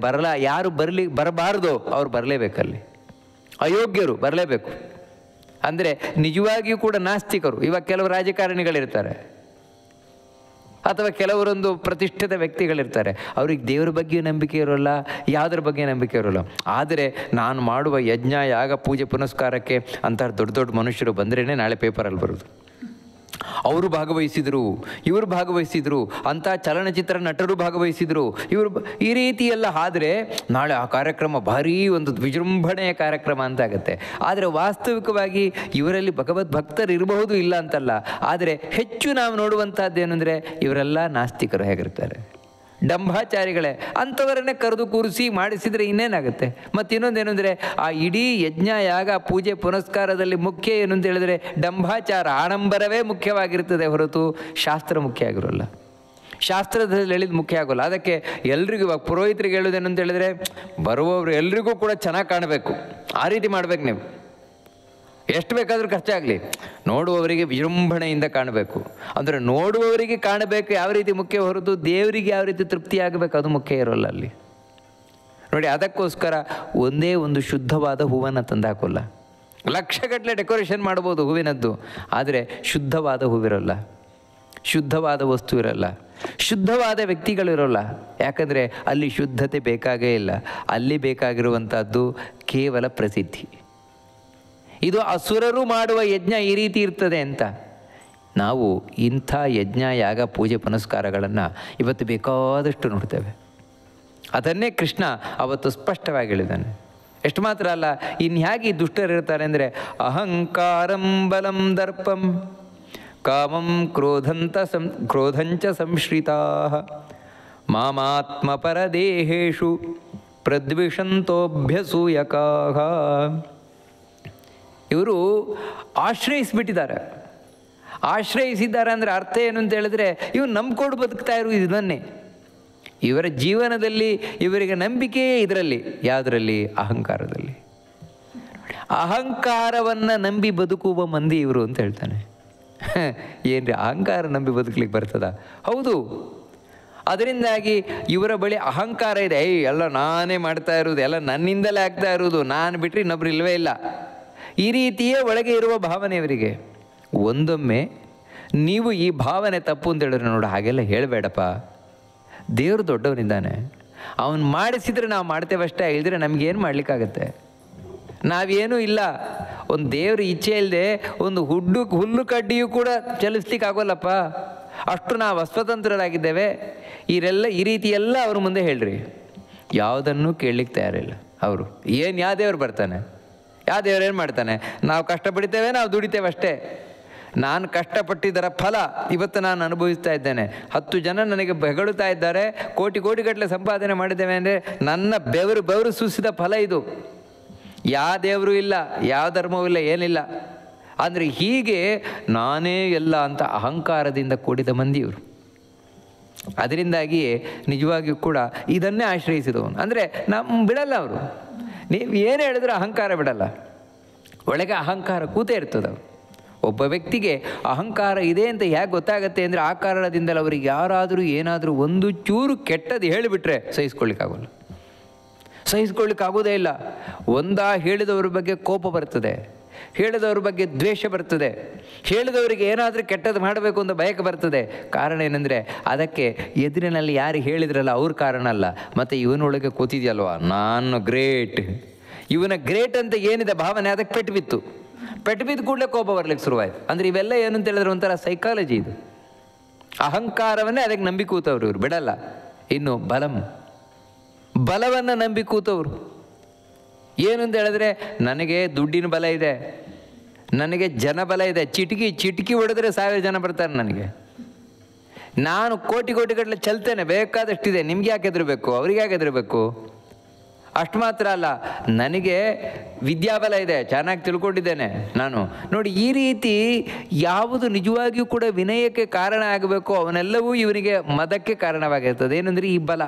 ಯಾರು ಬರಬಾರ್ದು ಅವ್ರು ಬರಲೇಬೇಕಲ್ಲಿ, ಅಯೋಗ್ಯರು ಬರಲೇಬೇಕು. ಅಂದರೆ ನಿಜವಾಗಿಯೂ ಕೂಡ ನಾಸ್ತಿಕರು. ಇವಾಗ ಕೆಲವು ರಾಜಕಾರಣಿಗಳಿರ್ತಾರೆ ಅಥವಾ ಕೆಲವರೊಂದು ಪ್ರತಿಷ್ಠಿತ ವ್ಯಕ್ತಿಗಳಿರ್ತಾರೆ, ಅವ್ರಿಗೆ ದೇವರ ಬಗ್ಗೆ ನಂಬಿಕೆ ಇರೋಲ್ಲ, ಯಾವುದ್ರ ಬಗ್ಗೆ ನಂಬಿಕೆ ಇರೋಲ್ಲ. ಆದರೆ ನಾನು ಮಾಡುವ ಯಜ್ಞ ಯಾಗ ಪೂಜೆ ಪುನಸ್ಕಾರಕ್ಕೆ ಅಂಥ ದೊಡ್ಡ ದೊಡ್ಡ ಮನುಷ್ಯರು ಬಂದ್ರೇ ನಾಳೆ ಪೇಪರಲ್ಲಿ ಬರೋದು, ಅವರು ಭಾಗವಹಿಸಿದರು, ಇವರು ಭಾಗವಹಿಸಿದರು, ಅಂಥ ಚಲನಚಿತ್ರ ನಟರು ಭಾಗವಹಿಸಿದರು, ಇವರು ಈ ರೀತಿ ಎಲ್ಲ ಆದರೆ ನಾಳೆ ಆ ಕಾರ್ಯಕ್ರಮ ಭಾರೀ ಒಂದು ವಿಜೃಂಭಣೆಯ ಕಾರ್ಯಕ್ರಮ ಅಂತ ಆಗುತ್ತೆ. ಆದರೆ ವಾಸ್ತವಿಕವಾಗಿ ಇವರಲ್ಲಿ ಭಗವದ್ ಭಕ್ತರು ಇರಬಹುದು, ಇಲ್ಲ ಅಂತಲ್ಲ. ಆದರೆ ಹೆಚ್ಚು ನಾವು ನೋಡುವಂಥದ್ದು ಏನಂದರೆ ಇವರೆಲ್ಲ ನಾಸ್ತಿಕರು ಹೇಗಿರ್ತಾರೆ, ಡಂಭಾಚಾರಿಗಳೇ. ಅಂಥವರನ್ನೇ ಕರೆದು ಕೂರಿಸಿ ಮಾಡಿಸಿದರೆ ಇನ್ನೇನಾಗುತ್ತೆ. ಮತ್ತು ಇನ್ನೊಂದೇನು ಅಂದರೆ ಆ ಇಡೀ ಯಜ್ಞ ಯಾಗ ಪೂಜೆ ಪುನಸ್ಕಾರದಲ್ಲಿ ಮುಖ್ಯ ಏನು ಅಂತ ಹೇಳಿದ್ರೆ ಡಂಭಾಚಾರ, ಆಡಂಬರವೇ ಮುಖ್ಯವಾಗಿರ್ತದೆ ಹೊರತು ಶಾಸ್ತ್ರ ಮುಖ್ಯ ಆಗಿರೋಲ್ಲ. ಶಾಸ್ತ್ರದಲ್ಲಿ ಹೇಳಿದ್ದು ಮುಖ್ಯ ಆಗೋಲ್ಲ. ಅದಕ್ಕೆ ಎಲ್ರಿಗೂ ಇವಾಗ ಪುರೋಹಿತರಿಗೆ ಹೇಳೋದೇನು ಅಂತ ಹೇಳಿದ್ರೆ ಬರುವವರು ಎಲ್ರಿಗೂ ಕೂಡ ಚೆನ್ನಾಗಿ ಕಾಣಬೇಕು, ಆ ರೀತಿ ಮಾಡ್ಬೇಕು. ನೀವು ಎಷ್ಟು ಬೇಕಾದರೂ ಖರ್ಚಾಗಲಿ ನೋಡುವವರಿಗೆ ವಿಜೃಂಭಣೆಯಿಂದ ಕಾಣಬೇಕು. ಅಂದರೆ ನೋಡುವವರಿಗೆ ಕಾಣಬೇಕು ಯಾವ ರೀತಿ ಮುಖ್ಯ ಹೊರತು ದೇವರಿಗೆ ಯಾವ ರೀತಿ ತೃಪ್ತಿ ಆಗಬೇಕು ಅದು ಮುಖ್ಯ ಇರೋಲ್ಲ ಅಲ್ಲಿ. ನೋಡಿ, ಅದಕ್ಕೋಸ್ಕರ ಒಂದೇ ಒಂದು ಶುದ್ಧವಾದ ಹೂವನ್ನು ತಂದಾಕೋಲ್ಲ. ಲಕ್ಷಗಟ್ಟಲೆ ಡೆಕೋರೇಷನ್ ಮಾಡ್ಬೋದು ಹೂವಿನದ್ದು, ಆದರೆ ಶುದ್ಧವಾದ ಹೂವಿರೋಲ್ಲ, ಶುದ್ಧವಾದ ವಸ್ತು ಇರೋಲ್ಲ, ಶುದ್ಧವಾದ ವ್ಯಕ್ತಿಗಳಿರೋಲ್ಲ. ಯಾಕಂದರೆ ಅಲ್ಲಿ ಶುದ್ಧತೆ ಬೇಕಾಗೇ ಇಲ್ಲ. ಅಲ್ಲಿ ಬೇಕಾಗಿರುವಂಥದ್ದು ಕೇವಲ ಪ್ರಸಿದ್ಧಿ. ಇದು ಅಸುರರು ಮಾಡುವ ಯಜ್ಞ ಈ ರೀತಿ ಇರ್ತದೆ ಅಂತ. ನಾವು ಇಂಥ ಯಜ್ಞ ಯಾಗ ಪೂಜೆ ಪುನಸ್ಕಾರಗಳನ್ನು ಇವತ್ತು ಬೇಕಾದಷ್ಟು ನೋಡ್ತೇವೆ. ಅದನ್ನೇ ಕೃಷ್ಣ ಅವತ್ತು ಸ್ಪಷ್ಟವಾಗಿ ಹೇಳಿದ್ದಾನೆ. ಎಷ್ಟು ಮಾತ್ರ ಅಲ್ಲ, ಇನ್ನು ಹೇಗೆ ದುಷ್ಟರಿರ್ತಾರೆ ಅಂದರೆ ಅಹಂಕಾರಂ ಬಲಂ ದರ್ಪಂ ಕಾಮಂ ಕ್ರೋಧಂಚ ಸಂಶ್ರಿತಾ ಮಾಮಾತ್ಮಪರದೇಹೇಷು ಪ್ರದ್ವಿಷಂತೋಭ್ಯಸೂಯಕಾಃ. ಇವರು ಆಶ್ರಯಿಸಿಬಿಟ್ಟಿದ್ದಾರೆ. ಆಶ್ರಯಿಸಿದ್ದಾರೆ ಅಂದರೆ ಅರ್ಥ ಏನು ಅಂತ ಹೇಳಿದ್ರೆ ಇವರು ನಂಬ್ಕೊಂಡು ಬದುಕ್ತಾ ಇರು ಇದನ್ನೇ. ಇವರ ಜೀವನದಲ್ಲಿ ಇವರಿಗೆ ನಂಬಿಕೆಯೇ ಇದರಲ್ಲಿ. ಯಾವುದರಲ್ಲಿ? ಅಹಂಕಾರದಲ್ಲಿ. ಅಹಂಕಾರವನ್ನು ನಂಬಿ ಬದುಕುವ ಮಂದಿ ಇವರು ಅಂತ ಹೇಳ್ತಾನೆ. ಏನ್ರಿ ಅಹಂಕಾರ ನಂಬಿ ಬದುಕಲಿಕ್ಕೆ ಬರ್ತದ? ಹೌದು. ಅದರಿಂದಾಗಿ ಇವರ ಬಳಿ ಅಹಂಕಾರ ಇದೆ. ಎಲ್ಲ ನಾನೇ ಮಾಡ್ತಾ ಇರೋದು, ಎಲ್ಲ ನನ್ನಿಂದಲೇ ಆಗ್ತಾ ಇರೋದು, ನಾನು ಬಿಟ್ಟರೆ ಇನ್ನೊಬ್ರು ಇಲ್ಲವೇ ಇಲ್ಲ, ಈ ರೀತಿಯೇ ಒಳಗೆ ಇರುವ ಭಾವನೆ ಇವರಿಗೆ. ಒಂದೊಮ್ಮೆ ನೀವು ಈ ಭಾವನೆ ತಪ್ಪು ಅಂತ ಹೇಳಿದ್ರೆ ನೋಡು, ಹಾಗೆಲ್ಲ ಹೇಳಬೇಡಪ್ಪ, ದೇವರು ದೊಡ್ಡವನಿದ್ದಾನೆ, ಅವನು ಮಾಡಿಸಿದರೆ ನಾವು ಮಾಡ್ತೇವಷ್ಟೇ, ಇಲ್ಲದ್ರೆ ನಮಗೇನು ಮಾಡಲಿಕ್ಕಾಗತ್ತೆ? ನಾವೇನೂ ಇಲ್ಲ. ಒಂದು ದೇವ್ರ ಇಚ್ಛೆ ಇಲ್ಲದೆ ಒಂದು ಹುಲ್ಲು ಕಡ್ಡಿಯೂ ಕೂಡ ಚಲಿಸ್ಲಿಕ್ಕೆ ಆಗೋಲ್ಲಪ್ಪ, ಅಷ್ಟು ನಾವು ಅಸ್ವತಂತ್ರರಾಗಿದ್ದೇವೆ. ಈ ರೀತಿ ಎಲ್ಲ ಅವ್ರ ಮುಂದೆ ಹೇಳ್ರಿ, ಯಾವುದನ್ನು ಕೇಳಲಿಕ್ಕೆ ತಯಾರಿಲ್ಲ ಅವರು. ಯಾವ ದೇವ್ರು ಬರ್ತಾನೆ? ಯಾವ ದೇವ್ರು ಏನು ಮಾಡ್ತಾನೆ? ನಾವು ಕಷ್ಟಪಡ್ತೇವೆ, ನಾವು ದುಡಿತೇವೆ ಅಷ್ಟೇ. ನಾನು ಕಷ್ಟಪಟ್ಟಿದ್ದರ ಫಲ ಇವತ್ತು ನಾನು ಅನುಭವಿಸ್ತಾ ಇದ್ದೇನೆ. 10 ಜನ ನನಗೆ ಹೊಗಳುತ್ತಾ ಇದ್ದಾರೆ, ಕೋಟಿಗಟ್ಟಲೆ ಸಂಪಾದನೆ ಮಾಡಿದ್ದೇವೆ ಅಂದರೆ ನನ್ನ ಬೆವರು ಸೂಸಿದ ಫಲ ಇದು. ಯಾವ ದೇವರು ಇಲ್ಲ, ಯಾವ ಧರ್ಮವೂ ಇಲ್ಲ, ಏನಿಲ್ಲ. ಅಂದರೆ ಹೀಗೆ ನಾನೇ ಎಲ್ಲ ಅಂತ ಅಹಂಕಾರದಿಂದ ಕೂಡಿದ ಮಂದಿ ಇವರು. ಅದರಿಂದಾಗಿಯೇ ನಿಜವಾಗಿಯೂ ಕೂಡ ಇದನ್ನೇ ಆಶ್ರಯಿಸಿದವನು. ಅಂದರೆ ಬಿಡಲ್ಲ ಅವರು. ನೀವು ಏನು ಹೇಳಿದ್ರು ಅಹಂಕಾರ ಬಿಡಲ್ಲ. ಒಳಗೆ ಅಹಂಕಾರ ಕೂತೇ ಇರ್ತದೆ ಅವರು. ಒಬ್ಬ ವ್ಯಕ್ತಿಗೆ ಅಹಂಕಾರ ಇದೆ ಅಂತ ಹೇಗೆ ಗೊತ್ತಾಗತ್ತೆ ಅಂದರೆ ಆ ಕಾರಣದಿಂದಲೇ ಅವರಿಗೆ ಯಾರಾದರೂ ಏನಾದರೂ ಒಂದು ಚೂರು ಕೆಟ್ಟದ್ದು ಹೇಳಿಬಿಟ್ರೆ ಸಹಿಸ್ಕೊಳ್ಳಿಕ್ಕಾಗೋದೇ ಇಲ್ಲ. ಹೇಳಿದವ್ರ ಬಗ್ಗೆ ಕೋಪ ಬರ್ತದೆ, ಹೇಳಿದವ್ರ ಬಗ್ಗೆ ದ್ವೇಷ ಬರ್ತದೆ, ಹೇಳಿದವರಿಗೆ ಏನಾದರೂ ಕೆಟ್ಟದ್ದು ಮಾಡಬೇಕು ಅಂತ ಬಯಕೆ ಬರ್ತದೆ. ಕಾರಣ ಏನಂದರೆ ಅದಕ್ಕೆ ಎದುರಿನಲ್ಲಿ ಯಾರು ಹೇಳಿದ್ರಲ್ಲ ಅವ್ರ ಕಾರಣ ಅಲ್ಲ, ಮತ್ತು ಇವನೊಳಗೆ ಕೂತಿದೆಯಲ್ವ ನಾನು ಗ್ರೇಟ್, ಇವನ ಗ್ರೇಟ್ ಅಂತ ಏನಿದೆ ಭಾವನೆ ಅದಕ್ಕೆ ಪೆಟ್ಟು ಬಿದ್ದು ಕೂಡಲೇ ಕೋಪ ಬರ್ಲಿಕ್ಕೆ ಶುರುವಾಯಿತು. ಅಂದರೆ ಇವೆಲ್ಲ ಏನು ಅಂತ ಹೇಳಿದ್ರೆ ಒಂಥರ ಸೈಕಾಲಜಿ ಇದು. ಅಹಂಕಾರವನ್ನೇ ಅದಕ್ಕೆ ನಂಬಿ ಕೂತವ್ರು ಇವರು, ಬಿಡಲ್ಲ. ಇನ್ನು ಬಲವನ್ನು ನಂಬಿ ಕೂತವ್ರು ಏನು ಅಂತ ಹೇಳಿದ್ರೆ ನನಗೆ ದುಡ್ಡಿನ ಬಲ ಇದೆ, ನನಗೆ ಜನ ಬಲ ಇದೆ, ಚಿಟಿಕಿ ಹೊಡೆದ್ರೆ 1000 ಜನ ಬರ್ತಾರೆ ನನಗೆ, ನಾನು ಕೋಟಿಗಟ್ಟಲೆ ಚಲ್ತೇನೆ, ಬೇಕಾದಷ್ಟಿದೆ, ನಿಮ್ಗೆ ಯಾಕೆ ಹೆದರಬೇಕು, ಅವ್ರಿಗೆ ಯಾಕೆ ಹೆದರಬೇಕು? ಅಷ್ಟು ಮಾತ್ರ ಅಲ್ಲ, ನನಗೆ ವಿದ್ಯಾಬಲ ಇದೆ, ಚೆನ್ನಾಗಿ ತಿಳ್ಕೊಂಡಿದ್ದೇನೆ ನಾನು. ನೋಡಿ, ಈ ರೀತಿ ಯಾವುದು ನಿಜವಾಗಿಯೂ ಕೂಡ ವಿನಯಕ್ಕೆ ಕಾರಣ ಆಗಬೇಕು ಅವನ್ನೆಲ್ಲವೂ ಇವನಿಗೆ ಮದಕ್ಕೆ ಕಾರಣವಾಗಿರ್ತದೆ. ಏನಂದರೆ ಈ ಬಲ,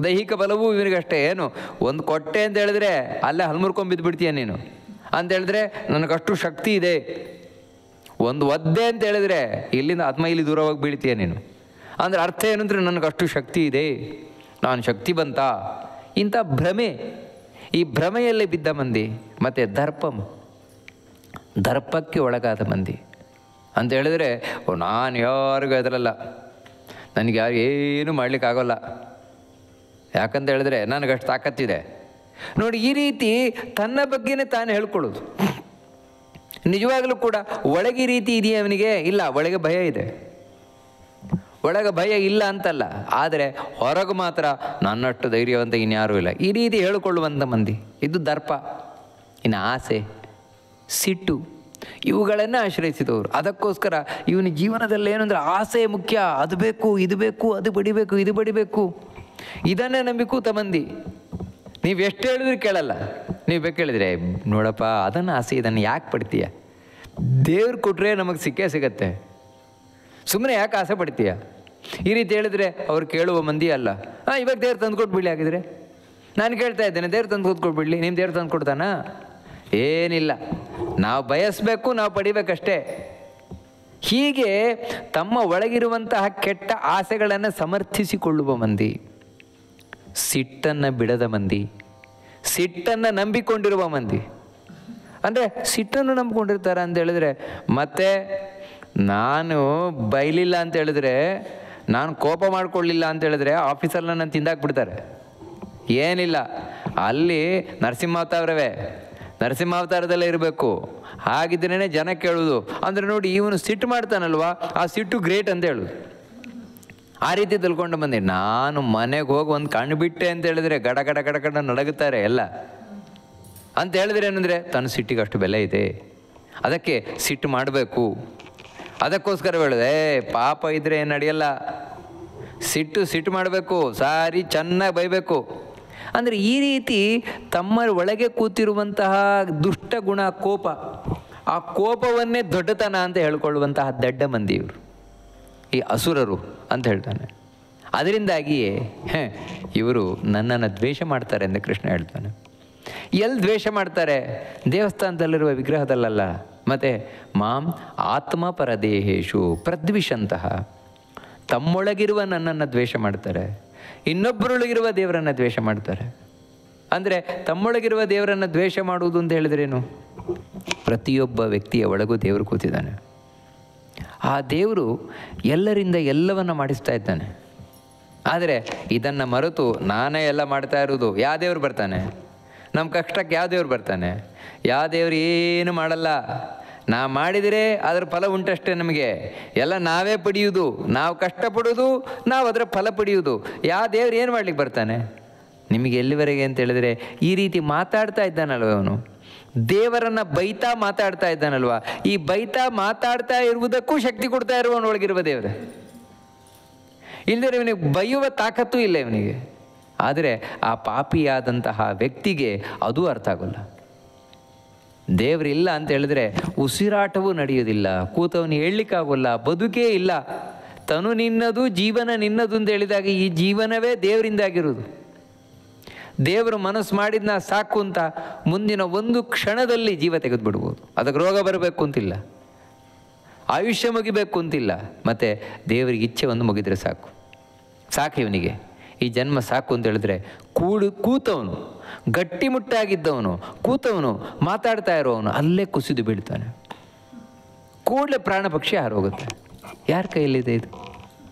ದೈಹಿಕ ಬಲವೂ ಇವನಿಗಷ್ಟೇ. ಏನು ಒಂದು ಕೊಟ್ಟೆ ಅಂತ ಹೇಳಿದ್ರೆ ಅಲ್ಲೇ ಹಲ್ಮುರ್ಕೊಂಬಿದ್ದುಬಿಡ್ತೀಯ ನೀನು ಅಂತ ಹೇಳಿದ್ರೆ ನನಗಷ್ಟು ಶಕ್ತಿ ಇದೆ. ಒಂದು ಒದ್ದೆ ಅಂತ ಹೇಳಿದ್ರೆ ಇಲ್ಲಿಂದ 10 ಮೈಲಿ ದೂರವಾಗಿ ಬೀಳ್ತೀಯ ನೀನು. ಅಂದರೆ ಅರ್ಥ ಏನಂದರೆ ನನಗಷ್ಟು ಶಕ್ತಿ ಇದೆ, ನಾನು ಶಕ್ತಿವಂತ. ಇಂಥ ಭ್ರಮೆ, ಈ ಭ್ರಮೆಯಲ್ಲೇ ಬಿದ್ದ ಮಂದಿ. ಮತ್ತು ದರ್ಪಂ, ದರ್ಪಕ್ಕೆ ಒಳಗಾದ ಮಂದಿ ಅಂತ ಹೇಳಿದ್ರೆ, ನಾನು ಯಾರಿಗೂ ಹೆದರಲ್ಲ, ನನಗೆ ಯಾರು ಏನೂ ಮಾಡಲಿಕ್ಕಾಗೋಲ್ಲ, ಯಾಕಂತ ಹೇಳಿದ್ರೆ ನನಗಷ್ಟು ತಾಕತ್ತಿದೆ ನೋಡಿ. ಈ ರೀತಿ ತನ್ನ ಬಗ್ಗೆನೇ ತಾನು ಹೇಳ್ಕೊಳ್ಳೋದು. ನಿಜವಾಗಲೂ ಕೂಡ ಒಳಗೆ ಈ ರೀತಿ ಇದೆಯಾ ಅವನಿಗೆ? ಇಲ್ಲ, ಒಳಗೆ ಭಯ ಇದೆ. ಒಳಗೆ ಭಯ ಇಲ್ಲ ಅಂತಲ್ಲ, ಆದರೆ ಹೊರಗೆ ಮಾತ್ರ ನನ್ನಷ್ಟು ಧೈರ್ಯವಂತ ಇನ್ಯಾರೂ ಇಲ್ಲ, ಈ ರೀತಿ ಹೇಳಿಕೊಳ್ಳುವಂಥ ಮಂದಿ. ಇದು ದರ್ಪ. ಇನ್ನು ಆಸೆ, ಸಿಟ್ಟು, ಇವುಗಳನ್ನು ಆಶ್ರಯಿಸಿದವರು. ಅದಕ್ಕೋಸ್ಕರ ಇವನ ಜೀವನದಲ್ಲಿ ಏನಂದರೆ ಆಸೆ ಮುಖ್ಯ. ಅದು ಬೇಕು, ಇದು ಬೇಕು, ಅದು ಬಡಿಬೇಕು, ಇದು ಬಡಿಬೇಕು, ಇದನ್ನೇ ನಂಬಿ ಕೂತ ಮಂದಿ. ನೀವು ಎಷ್ಟು ಹೇಳಿದ್ರು ಕೇಳಲ್ಲ. ನೀವು ಬೇಕು ಹೇಳಿದ್ರೆ, ನೋಡಪ್ಪ ಅದನ್ನು ಆಸೆ, ಇದನ್ನು ಯಾಕೆ ಪಡ್ತೀಯ? ದೇವ್ರು ಕೊಟ್ಟರೆ ನಮಗೆ ಸಿಕ್ಕೇ ಸಿಗತ್ತೆ, ಸುಮ್ಮನೆ ಯಾಕೆ ಆಸೆ ಪಡ್ತೀಯ? ಈ ರೀತಿ ಹೇಳಿದ್ರೆ ಅವ್ರು ಕೇಳುವ ಮಂದಿ ಅಲ್ಲ. ಇವಾಗ ದೇವ್ರು ತಂದು ಕೊಟ್ಬಿಡ್ಲಿ, ಆಗಿದ್ರೆ ನಾನು ಕೇಳ್ತಾ ಇದ್ದೇನೆ, ದೇವ್ರು ತಂದು ಕೊಟ್ಬಿಡ್ಲಿ, ನಿಮ್ಮ ದೇವ್ರು ತಂದು ಕೊಡ್ತಾನಾ? ಏನಿಲ್ಲ, ನಾವು ಬಯಸಬೇಕು, ನಾವು ಪಡಿಬೇಕಷ್ಟೇ. ಹೀಗೆ ತಮ್ಮ ಒಳಗಿರುವಂತಹ ಕೆಟ್ಟ ಆಸೆಗಳನ್ನು ಸಮರ್ಥಿಸಿಕೊಳ್ಳುವ ಮಂದಿ, ಸಿಟ್ಟನ್ನು ಬಿಡದ ಮಂದಿ, ಸಿಟ್ಟನ್ನು ನಂಬಿಕೊಂಡಿರುವ ಮಂದಿ. ಅಂದರೆ ಸಿಟ್ಟನ್ನು ನಂಬಿಕೊಂಡಿರ್ತಾರೆ ಅಂತ ಹೇಳಿದ್ರೆ, ಮತ್ತೆ ನಾನು ಬೈಲಿಲ್ಲ ಅಂತ ಹೇಳಿದ್ರೆ, ನಾನು ಕೋಪ ಮಾಡ್ಕೊಳ್ಳಿಲ್ಲ ಅಂತ ಹೇಳಿದ್ರೆ ಆಫೀಸಲ್ಲಿ ನನ್ನ ತಿಂದಾಕ್ಬಿಡ್ತಾರೆ. ಏನಿಲ್ಲ, ಅಲ್ಲಿ ನರಸಿಂಹಾವತಾರವೇ, ನರಸಿಂಹಾವತಾರದಲ್ಲೇ ಇರಬೇಕು. ಹಾಗಿದ್ರೇ ಜನ ಕೇಳೋದು. ಅಂದರೆ ನೋಡಿ, ಇವನು ಸಿಟ್ಟು ಮಾಡ್ತಾನಲ್ವ, ಆ ಸಿಟ್ಟು ಗ್ರೇಟ್ ಅಂತ ಹೇಳೋದು. ಆ ರೀತಿ ತಿಳ್ಕೊಂಡು ಬಂದೆ. ನಾನು ಮನೆಗೆ ಹೋಗಿ ಒಂದು ಕಣ್ಣು ಬಿಟ್ಟೆ ಅಂತ ಹೇಳಿದ್ರೆ ಗಡ ಗಡ ಗಡ ಗಡ ನಡಗುತ್ತಾರೆ ಎಲ್ಲ. ಅಂತ ಹೇಳಿದ್ರೆ ಏನಂದರೆ ತನ್ನ ಸಿಟ್ಟಿಗೆ ಅಷ್ಟು ಬೆಲೆ ಇದೆ, ಅದಕ್ಕೆ ಸಿಟ್ಟು ಮಾಡಬೇಕು. ಅದಕ್ಕೋಸ್ಕರ ಹೇಳಿದೆ, ಪಾಪ ಇದ್ದರೆ ಏನು ನಡೆಯಲ್ಲ, ಸಿಟ್ಟು ಮಾಡಬೇಕು, ಸಾರಿ ಚೆನ್ನಾಗಿ ಬೈಬೇಕು. ಅಂದರೆ ಈ ರೀತಿ ತಮ್ಮ ಒಳಗೆ ಕೂತಿರುವಂತಹ ದುಷ್ಟ ಗುಣ ಕೋಪ, ಆ ಕೋಪವನ್ನೇ ದೊಡ್ಡತನ ಅಂತ ಹೇಳಿಕೊಳ್ಳುವಂತಹ ದಡ್ಡ ಮಂದಿ ಇವರು, ಈ ಅಸುರರು ಅಂತ ಹೇಳ್ತಾನೆ. ಅದರಿಂದಾಗಿಯೇ ಇವರು ನನ್ನನ್ನು ದ್ವೇಷ ಮಾಡ್ತಾರೆ ಎಂದು ಕೃಷ್ಣ ಹೇಳ್ತಾನೆ. ಎಲ್ಲಿ ದ್ವೇಷ ಮಾಡ್ತಾರೆ? ದೇವಸ್ಥಾನದಲ್ಲಿರುವ ವಿಗ್ರಹದಲ್ಲ. ಮತ್ತು ಮಾಂ ಆತ್ಮಪರದೇಹೇಶು ಪ್ರದ್ವಿಷಂತಹ, ತಮ್ಮೊಳಗಿರುವ ನನ್ನನ್ನು ದ್ವೇಷ ಮಾಡ್ತಾರೆ, ಇನ್ನೊಬ್ಬರೊಳಗಿರುವ ದೇವರನ್ನು ದ್ವೇಷ ಮಾಡ್ತಾರೆ. ಅಂದರೆ ತಮ್ಮೊಳಗಿರುವ ದೇವರನ್ನು ದ್ವೇಷ ಮಾಡುವುದು ಅಂತ ಹೇಳಿದ್ರೇನು? ಪ್ರತಿಯೊಬ್ಬ ವ್ಯಕ್ತಿಯ ಒಳಗೂ ದೇವರು ಕೂತಿದ್ದಾನೆ. ಆ ದೇವರು ಎಲ್ಲರಿಂದ ಎಲ್ಲವನ್ನು ಮಾಡಿಸ್ತಾ ಇದ್ದಾನೆ. ಆದರೆ ಇದನ್ನು ಮರೆತು ನಾನೇ ಎಲ್ಲ ಮಾಡ್ತಾ ಇರೋದು, ಯಾವ ದೇವ್ರು ಬರ್ತಾನೆ? ನಮ್ಮ ಕಷ್ಟಕ್ಕೆ ಯಾವ ದೇವ್ರು ಬರ್ತಾನೆ? ಯಾವ ದೇವ್ರು ಏನು ಮಾಡಲ್ಲ. ನಾವು ಮಾಡಿದರೆ ಅದರ ಫಲ ಉಂಟಷ್ಟೇ. ನಮಗೆ ಎಲ್ಲ ನಾವೇ ಪಡೆಯುವುದು, ನಾವು ಕಷ್ಟಪಡೋದು, ನಾವು ಅದರ ಫಲ ಪಡೆಯುವುದು. ಯಾವ ದೇವ್ರು ಏನು ಮಾಡ್ಲಿಕ್ಕೆ ಬರ್ತಾನೆ ನಿಮಗೆ ಎಲ್ಲಿವರೆಗೆ ಅಂತ ಹೇಳಿದರೆ? ಈ ರೀತಿ ಮಾತಾಡ್ತಾ ಇದ್ದಾನಲ್ವ ಅವನು, ದೇವರನ್ನು ಬೈತಾ ಮಾತಾಡ್ತಾ ಇದ್ದಾನಲ್ವ. ಈ ಬೈತಾ ಮಾತಾಡ್ತಾ ಇರುವುದಕ್ಕೂ ಶಕ್ತಿ ಕೊಡ್ತಾ ಇರುವವನೊಳಗಿರುವ ದೇವರೇ. ಇಲ್ಲದೆ ಇವನಿಗೆ ಬೈಯುವ ತಾಕತ್ತೂ ಇಲ್ಲ ಇವನಿಗೆ. ಆದರೆ ಆ ಪಾಪಿಯಾದಂತಹ ವ್ಯಕ್ತಿಗೆ ಅದು ಅರ್ಥ ಆಗೋಲ್ಲ. ದೇವರಿಲ್ಲ ಅಂತ ಹೇಳಿದ್ರೆ ಉಸಿರಾಟವೂ ನಡೆಯೋದಿಲ್ಲ, ಕೂತವನು ಹೇಳಲಿಕ್ಕಾಗೋಲ್ಲ, ಬದುಕೇ ಇಲ್ಲ. ತನು ನಿನ್ನದು, ಜೀವನ ನಿನ್ನದು ಅಂತ ಹೇಳಿದಾಗ ಈ ಜೀವನವೇ ದೇವರಿಂದಾಗಿರೋದು. ದೇವರು ಮನಸ್ಸು ಮಾಡಿದ್ನ ಸಾಕು ಅಂತ ಮುಂದಿನ ಒಂದು ಕ್ಷಣದಲ್ಲಿ ಜೀವ ತೆಗೆದುಬಿಡ್ಬೋದು. ಅದಕ್ಕೆ ರೋಗ ಬರಬೇಕು ಅಂತಿಲ್ಲ, ಆಯುಷ್ಯ ಮುಗಿಬೇಕು ಅಂತಿಲ್ಲ. ಮತ್ತು ದೇವರಿಗೆ ಇಚ್ಛೆ ಒಂದು ಮುಗಿದ್ರೆ ಸಾಕು ಇವನಿಗೆ ಈ ಜನ್ಮ ಸಾಕು ಅಂತ ಹೇಳಿದ್ರೆ ಕೂತವನು, ಗಟ್ಟಿಮುಟ್ಟಾಗಿದ್ದವನು, ಕೂತವನು, ಮಾತಾಡ್ತಾ ಇರೋವನು ಅಲ್ಲೇ ಕುಸಿದು ಬೀಳ್ತಾನೆ. ಕೂಡಲೇ ಪ್ರಾಣ ಪಕ್ಷಿ ಹಾರೋಗುತ್ತೆ. ಯಾರ ಕೈಯಲ್ಲಿದೆ ಇದು?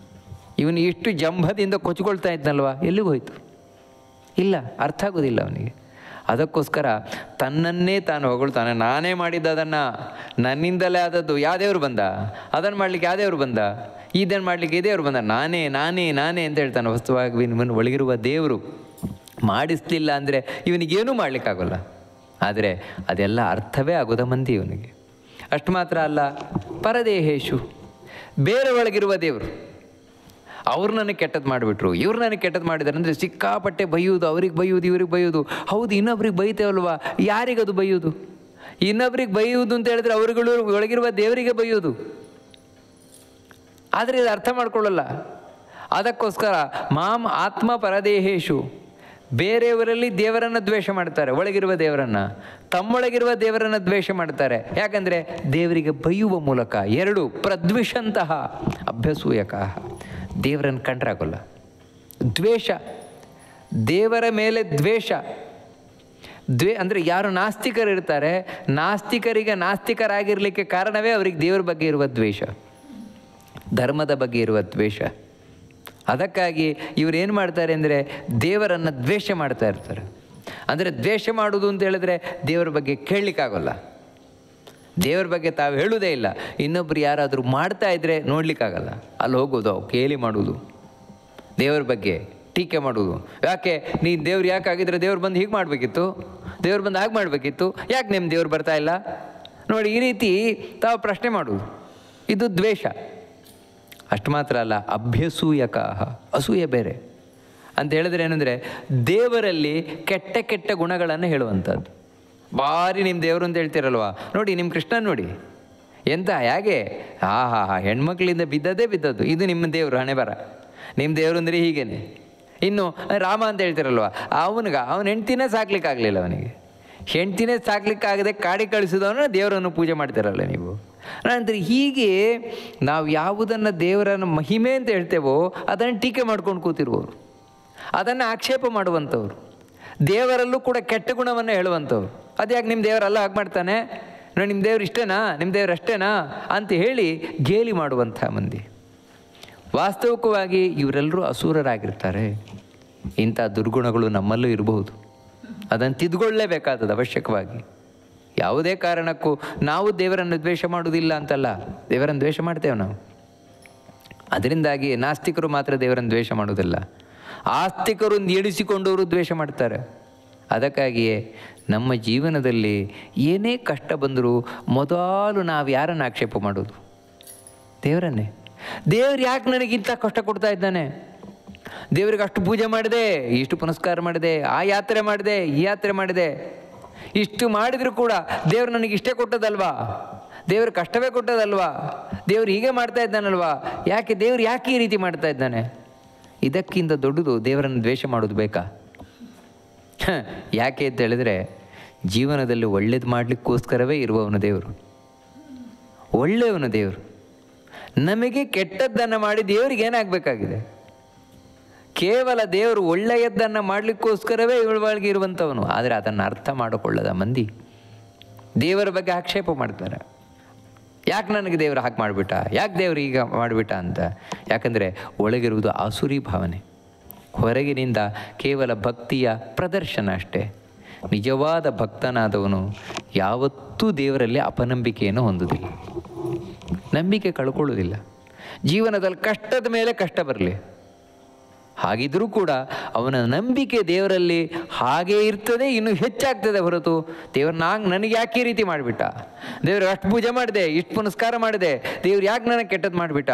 ಇವನು ಇಷ್ಟು ಜಂಭದಿಂದ ಕೊಚ್ಕೊಳ್ತಾ ಇದ್ನಲ್ವ, ಎಲ್ಲಿಗೆ ಹೋಯ್ತು? ಇಲ್ಲ, ಅರ್ಥ ಆಗೋದಿಲ್ಲ ಅವನಿಗೆ. ಅದಕ್ಕೋಸ್ಕರ ತನ್ನನ್ನೇ ತಾನು ಹೊಗಳ್ತಾನೆ. ನಾನೇ ಮಾಡಿದ್ದು ಅದನ್ನು, ನನ್ನಿಂದಲೇ ಆದದ್ದು. ಯಾವ ದೇವರು ಬಂದ ಅದನ್ನು ಮಾಡಲಿಕ್ಕೆ? ಯಾವ ದೇವರು ಬಂದ? ಇದನ್ನು ಮಾಡಲಿಕ್ಕೆ ಇದೇ ದೇವರು ಬಂದ? ನಾನೇ ನಾನೇ ನಾನೇ ಅಂತ ಹೇಳ್ತಾನೆ. ವಸ್ತುವಾಗಿ ಇವನು ಒಳಗಿರುವ ದೇವರು ಮಾಡಿಸ್ಲಿಲ್ಲ ಅಂದರೆ ಇವನಿಗೇನೂ ಮಾಡಲಿಕ್ಕಾಗೋಲ್ಲ. ಆದರೆ ಅದೆಲ್ಲ ಅರ್ಥವೇ ಆಗೋದ ಮಂದಿ ಇವನಿಗೆ. ಅಷ್ಟು ಮಾತ್ರ ಅಲ್ಲ, ಪರದೇಹೇಶು, ಬೇರೆ ಒಳಗಿರುವ ದೇವರು. ಅವ್ರು ನನಗೆ ಕೆಟ್ಟದ್ದು ಮಾಡಿಬಿಟ್ರು, ಇವ್ರು ನನಗೆ ಕೆಟ್ಟದ್ದು ಮಾಡಿದ್ದಾರೆ ಅಂದರೆ ಸಿಕ್ಕಾಪಟ್ಟೆ ಬೈಯೋದು, ಅವ್ರಿಗೆ ಬೈಯೋದು, ಇವ್ರಿಗೆ ಬೈಯೋದು. ಹೌದು, ಇನ್ನೊಬ್ರಿಗೆ ಬೈತೇವಲ್ವಾ? ಯಾರಿಗದು ಬೈಯೋದು? ಇನ್ನೊಬ್ರಿಗೆ ಬೈಯೋದು ಅಂತ ಹೇಳಿದ್ರೆ ಅವರುಗಳು ಒಳಗಿರುವ ದೇವರಿಗೆ ಬೈಯೋದು. ಆದರೆ ಇದು ಅರ್ಥ ಮಾಡ್ಕೊಳ್ಳಲ್ಲ. ಅದಕ್ಕೋಸ್ಕರ ಮಾಂ ಆತ್ಮ ಪರದೇಹೇಶು, ಬೇರೆಯವರಲ್ಲಿ ದೇವರನ್ನು ದ್ವೇಷ ಮಾಡ್ತಾರೆ, ಒಳಗಿರುವ ದೇವರನ್ನು. ತಮ್ಮೊಳಗಿರುವ ದೇವರನ್ನು ದ್ವೇಷ ಮಾಡ್ತಾರೆ. ಯಾಕಂದರೆ ದೇವರಿಗೆ ಬೈಯುವ ಮೂಲಕ. ಎರಡು, ಪ್ರದ್ವಿಷಂತಹ ಅಭ್ಯಸೂಯಕ, ದೇವರನ್ನು ಕಂಡ್ರಾಗೋಲ್ಲ. ದ್ವೇಷ, ದೇವರ ಮೇಲೆ ದ್ವೇಷ. ಅಂದರೆ ಯಾರು ನಾಸ್ತಿಕರು ಇರ್ತಾರೆ, ನಾಸ್ತಿಕರಿಗೆ ನಾಸ್ತಿಕರಾಗಿರಲಿಕ್ಕೆ ಕಾರಣವೇ ಅವ್ರಿಗೆ ದೇವರ ಬಗ್ಗೆ ಇರುವ ದ್ವೇಷ, ಧರ್ಮದ ಬಗ್ಗೆ ಇರುವ ದ್ವೇಷ. ಅದಕ್ಕಾಗಿ ಇವರು ಏನು ಮಾಡ್ತಾರೆ ಅಂದರೆ ದೇವರನ್ನು ದ್ವೇಷ ಮಾಡ್ತಾ ಇರ್ತಾರೆ. ಅಂದರೆ ದ್ವೇಷ ಮಾಡೋದು ಅಂತ ಹೇಳಿದ್ರೆ ದೇವರ ಬಗ್ಗೆ ಕೇಳಲಿಕ್ಕಾಗೋಲ್ಲ, ದೇವರ ಬಗ್ಗೆ ತಾವು ಹೇಳುವುದೇ ಇಲ್ಲ. ಇನ್ನೊಬ್ರು ಯಾರಾದರೂ ಮಾಡ್ತಾ ಇದ್ದರೆ ನೋಡಲಿಕ್ಕಾಗಲ್ಲ, ಅಲ್ಲಿ ಹೋಗೋದು ಕೇಳಿ ಮಾಡೋದು, ದೇವರ ಬಗ್ಗೆ ಟೀಕೆ ಮಾಡೋದು. ಯಾಕೆ ನೀನು ದೇವ್ರು ಯಾಕೆ ಆಗಿದ್ರೆ ದೇವ್ರು ಬಂದು ಹೀಗೆ ಮಾಡಬೇಕಿತ್ತು, ದೇವ್ರು ಬಂದು ಹಾಗೆ ಮಾಡಬೇಕಿತ್ತು, ಯಾಕೆ ನಿಮ್ಮ ದೇವ್ರು ಬರ್ತಾ ಇಲ್ಲ ನೋಡಿ, ಈ ರೀತಿ ತಾವು ಪ್ರಶ್ನೆ ಮಾಡೋದು. ಇದು ದ್ವೇಷ. ಅಷ್ಟು ಮಾತ್ರ ಅಲ್ಲ, ಅಭ್ಯಸೂಯಕಾಹ, ಅಸೂಯೆ ಬೇರೆ ಅಂತ ಹೇಳಿದ್ರೆ ಏನಂದರೆ ದೇವರಲ್ಲಿ ಕೆಟ್ಟ ಕೆಟ್ಟ ಗುಣಗಳನ್ನು ಹೇಳುವಂಥದ್ದು. ಭಾರಿ ನಿಮ್ಮ ದೇವರು ಅಂತ ಹೇಳ್ತೀರಲ್ವ, ನೋಡಿ ನಿಮ್ಮ ಕೃಷ್ಣ ನೋಡಿ ಎಂತ ಹೇಗೆ ಹೆಣ್ಮಕ್ಳಿಂದ ಬಿದ್ದದ್ದು, ಇದು ನಿಮ್ಮ ದೇವರು, ಹಣೆ ಬರ, ನಿಮ್ಮ ದೇವರು ಅಂದರೆ ಹೀಗೇನೆ. ಇನ್ನು ರಾಮ ಅಂತ ಹೇಳ್ತೀರಲ್ವ, ಅವನ ಹೆಂಡ್ತಿನೇ ಸಾಕ್ಲಿಕ್ಕಾಗಲಿಲ್ಲ, ಅವನಿಗೆ ಹೆಂಡ್ತಿನೇ ಸಾಕ್ಲಿಕ್ಕಾಗದೆ ಕಾಡಿ ಕಳಿಸಿದವನ ದೇವರನ್ನು ಪೂಜೆ ಮಾಡ್ತಾರಲ್ಲ ನೀವು. ನಂತರ ಹೀಗೆ ನಾವು ಯಾವುದನ್ನು ದೇವರನ್ನು ಮಹಿಮೆ ಅಂತ ಹೇಳ್ತೇವೋ ಅದನ್ನು ಟೀಕೆ ಮಾಡ್ಕೊಂಡು ಕೂತಿರುವವರು, ಅದನ್ನು ಆಕ್ಷೇಪ ಮಾಡುವಂಥವ್ರು, ದೇವರಲ್ಲೂ ಕೂಡ ಕೆಟ್ಟ ಗುಣವನ್ನು ಹೇಳುವಂಥವ್ರು. ಅದ್ಯಾಕೆ ನಿಮ್ಮ ದೇವರೆಲ್ಲ ಹಾಗೆ ಮಾಡ್ತಾನೆ, ನೋಡಿ ನಿಮ್ಮ ದೇವ್ರು ಇಷ್ಟೇನಾ, ನಿಮ್ಮ ದೇವ್ರು ಅಷ್ಟೇನಾ ಅಂತ ಹೇಳಿ ಗೇಲಿ ಮಾಡುವಂಥ ಮಂದಿ. ವಾಸ್ತವಿಕವಾಗಿ ಇವರೆಲ್ಲರೂ ಅಸೂರರಾಗಿರ್ತಾರೆ. ಇಂಥ ದುರ್ಗುಣಗಳು ನಮ್ಮಲ್ಲೂ ಇರಬಹುದು, ಅದನ್ನು ತಿದ್ದುಕೊಳ್ಳಲೇಬೇಕಾದದ್ದು ಅವಶ್ಯಕವಾಗಿ. ಯಾವುದೇ ಕಾರಣಕ್ಕೂ ನಾವು ದೇವರನ್ನು ದ್ವೇಷ ಮಾಡುವುದಿಲ್ಲ ಅಂತಲ್ಲ, ದೇವರನ್ನು ದ್ವೇಷ ಮಾಡ್ತೇವೆ ನಾವು. ಅದರಿಂದಾಗಿ ನಾಸ್ತಿಕರು ಮಾತ್ರ ದೇವರನ್ನು ದ್ವೇಷ ಮಾಡುವುದಿಲ್ಲ, ಆಸ್ತಿಕರು ಎಡಿಸಿಕೊಂಡವರು ದ್ವೇಷ ಮಾಡ್ತಾರೆ. ಅದಕ್ಕಾಗಿಯೇ ನಮ್ಮ ಜೀವನದಲ್ಲಿ ಏನೇ ಕಷ್ಟ ಬಂದರೂ ಮೊದಲು ನಾವು ಯಾರನ್ನು ಆಕ್ಷೇಪ ಮಾಡೋದು? ದೇವರನ್ನೇ. ದೇವ್ರು ಯಾಕೆ ನನಗಿಂತ ಕಷ್ಟ ಕೊಡ್ತಾ ಇದ್ದಾನೆ? ದೇವರಿಗೆ ಅಷ್ಟು ಪೂಜೆ ಮಾಡಿದೆ, ಇಷ್ಟು ಪುನಸ್ಕಾರ ಮಾಡಿದೆ, ಆ ಯಾತ್ರೆ ಮಾಡಿದೆ, ಈ ಯಾತ್ರೆ ಮಾಡಿದೆ, ಇಷ್ಟು ಮಾಡಿದರೂ ಕೂಡ ದೇವ್ರು ನನಗೆ ಇಷ್ಟೇ ಕೊಟ್ಟದಲ್ವಾ, ದೇವ್ರ ಕಷ್ಟವೇ ಕೊಟ್ಟದಲ್ವಾ, ದೇವ್ರು ಹೀಗೆ ಮಾಡ್ತಾ ಇದ್ದಾನಲ್ವಾ, ದೇವ್ರು ಯಾಕೆ ಈ ರೀತಿ ಮಾಡ್ತಾ ಇದ್ದಾನೆ? ಇದಕ್ಕಿಂತ ದೊಡ್ಡದು ದೇವರನ್ನು ದ್ವೇಷ ಮಾಡೋದು ಬೇಕಾ? ಯಾಕೆ ಅಂತ ಹೇಳಿದ್ರೆ ಜೀವನದಲ್ಲಿ ಒಳ್ಳೇದು ಮಾಡಲಿಕ್ಕೋಸ್ಕರವೇ ಇರುವವನು ದೇವರು, ಒಳ್ಳೆಯವನು ದೇವರು. ನಮಗೆ ಕೆಟ್ಟದ್ದನ್ನು ಮಾಡಿ ದೇವರಿಗೆ ಏನಾಗಬೇಕಾಗಿದೆ? ಕೇವಲ ದೇವರು ಒಳ್ಳೆಯದನ್ನು ಮಾಡಲಿಕ್ಕೋಸ್ಕರವೇ ಇವಳಿಗೆ ಇರುವಂಥವನು. ಆದರೆ ಅದನ್ನು ಅರ್ಥ ಮಾಡಿಕೊಳ್ಳದ ಮಂದಿ ದೇವರ ಬಗ್ಗೆ ಆಕ್ಷೇಪ ಮಾಡ್ತಾರೆ. ಯಾಕೆ ನನಗೆ ದೇವರು ಹಾಗೆ ಮಾಡಿಬಿಟ್ಟ, ಯಾಕೆ ದೇವರು ಈಗ ಮಾಡಿಬಿಟ್ಟ ಅಂತ. ಯಾಕಂದರೆ ಒಳಗಿರುವುದು ಆಸುರಿ ಭಾವನೆ, ಹೊರಗಿನಿಂದ ಕೇವಲ ಭಕ್ತಿಯ ಪ್ರದರ್ಶನ ಅಷ್ಟೇ. ನಿಜವಾದ ಭಕ್ತನಾದವನು ಯಾವತ್ತೂ ದೇವರಲ್ಲಿ ಅಪನಂಬಿಕೆಯನ್ನು ಹೊಂದುವುದಿಲ್ಲ, ನಂಬಿಕೆ ಕಳ್ಕೊಳ್ಳೋದಿಲ್ಲ. ಜೀವನದಲ್ಲಿ ಕಷ್ಟದ ಮೇಲೆ ಕಷ್ಟ ಬರಲಿ, ಹಾಗಿದ್ರೂ ಕೂಡ ಅವನ ನಂಬಿಕೆ ದೇವರಲ್ಲಿ ಹಾಗೇ ಇರ್ತದೆ, ಇನ್ನೂ ಹೆಚ್ಚಾಗ್ತದೆ ಹೊರತು ದೇವ್ರು ನನಗೆ ಯಾಕೆ ಈ ರೀತಿ ಮಾಡಿಬಿಟ್ಟ, ದೇವ್ರಿಗೆ ಅಷ್ಟು ಪೂಜೆ ಮಾಡಿದೆ, ಇಷ್ಟು ಪುನಸ್ಕಾರ ಮಾಡಿದೆ, ದೇವ್ರು ಯಾಕೆ ನನಗೆ ಕೆಟ್ಟದ್ದು ಮಾಡಿಬಿಟ್ಟ,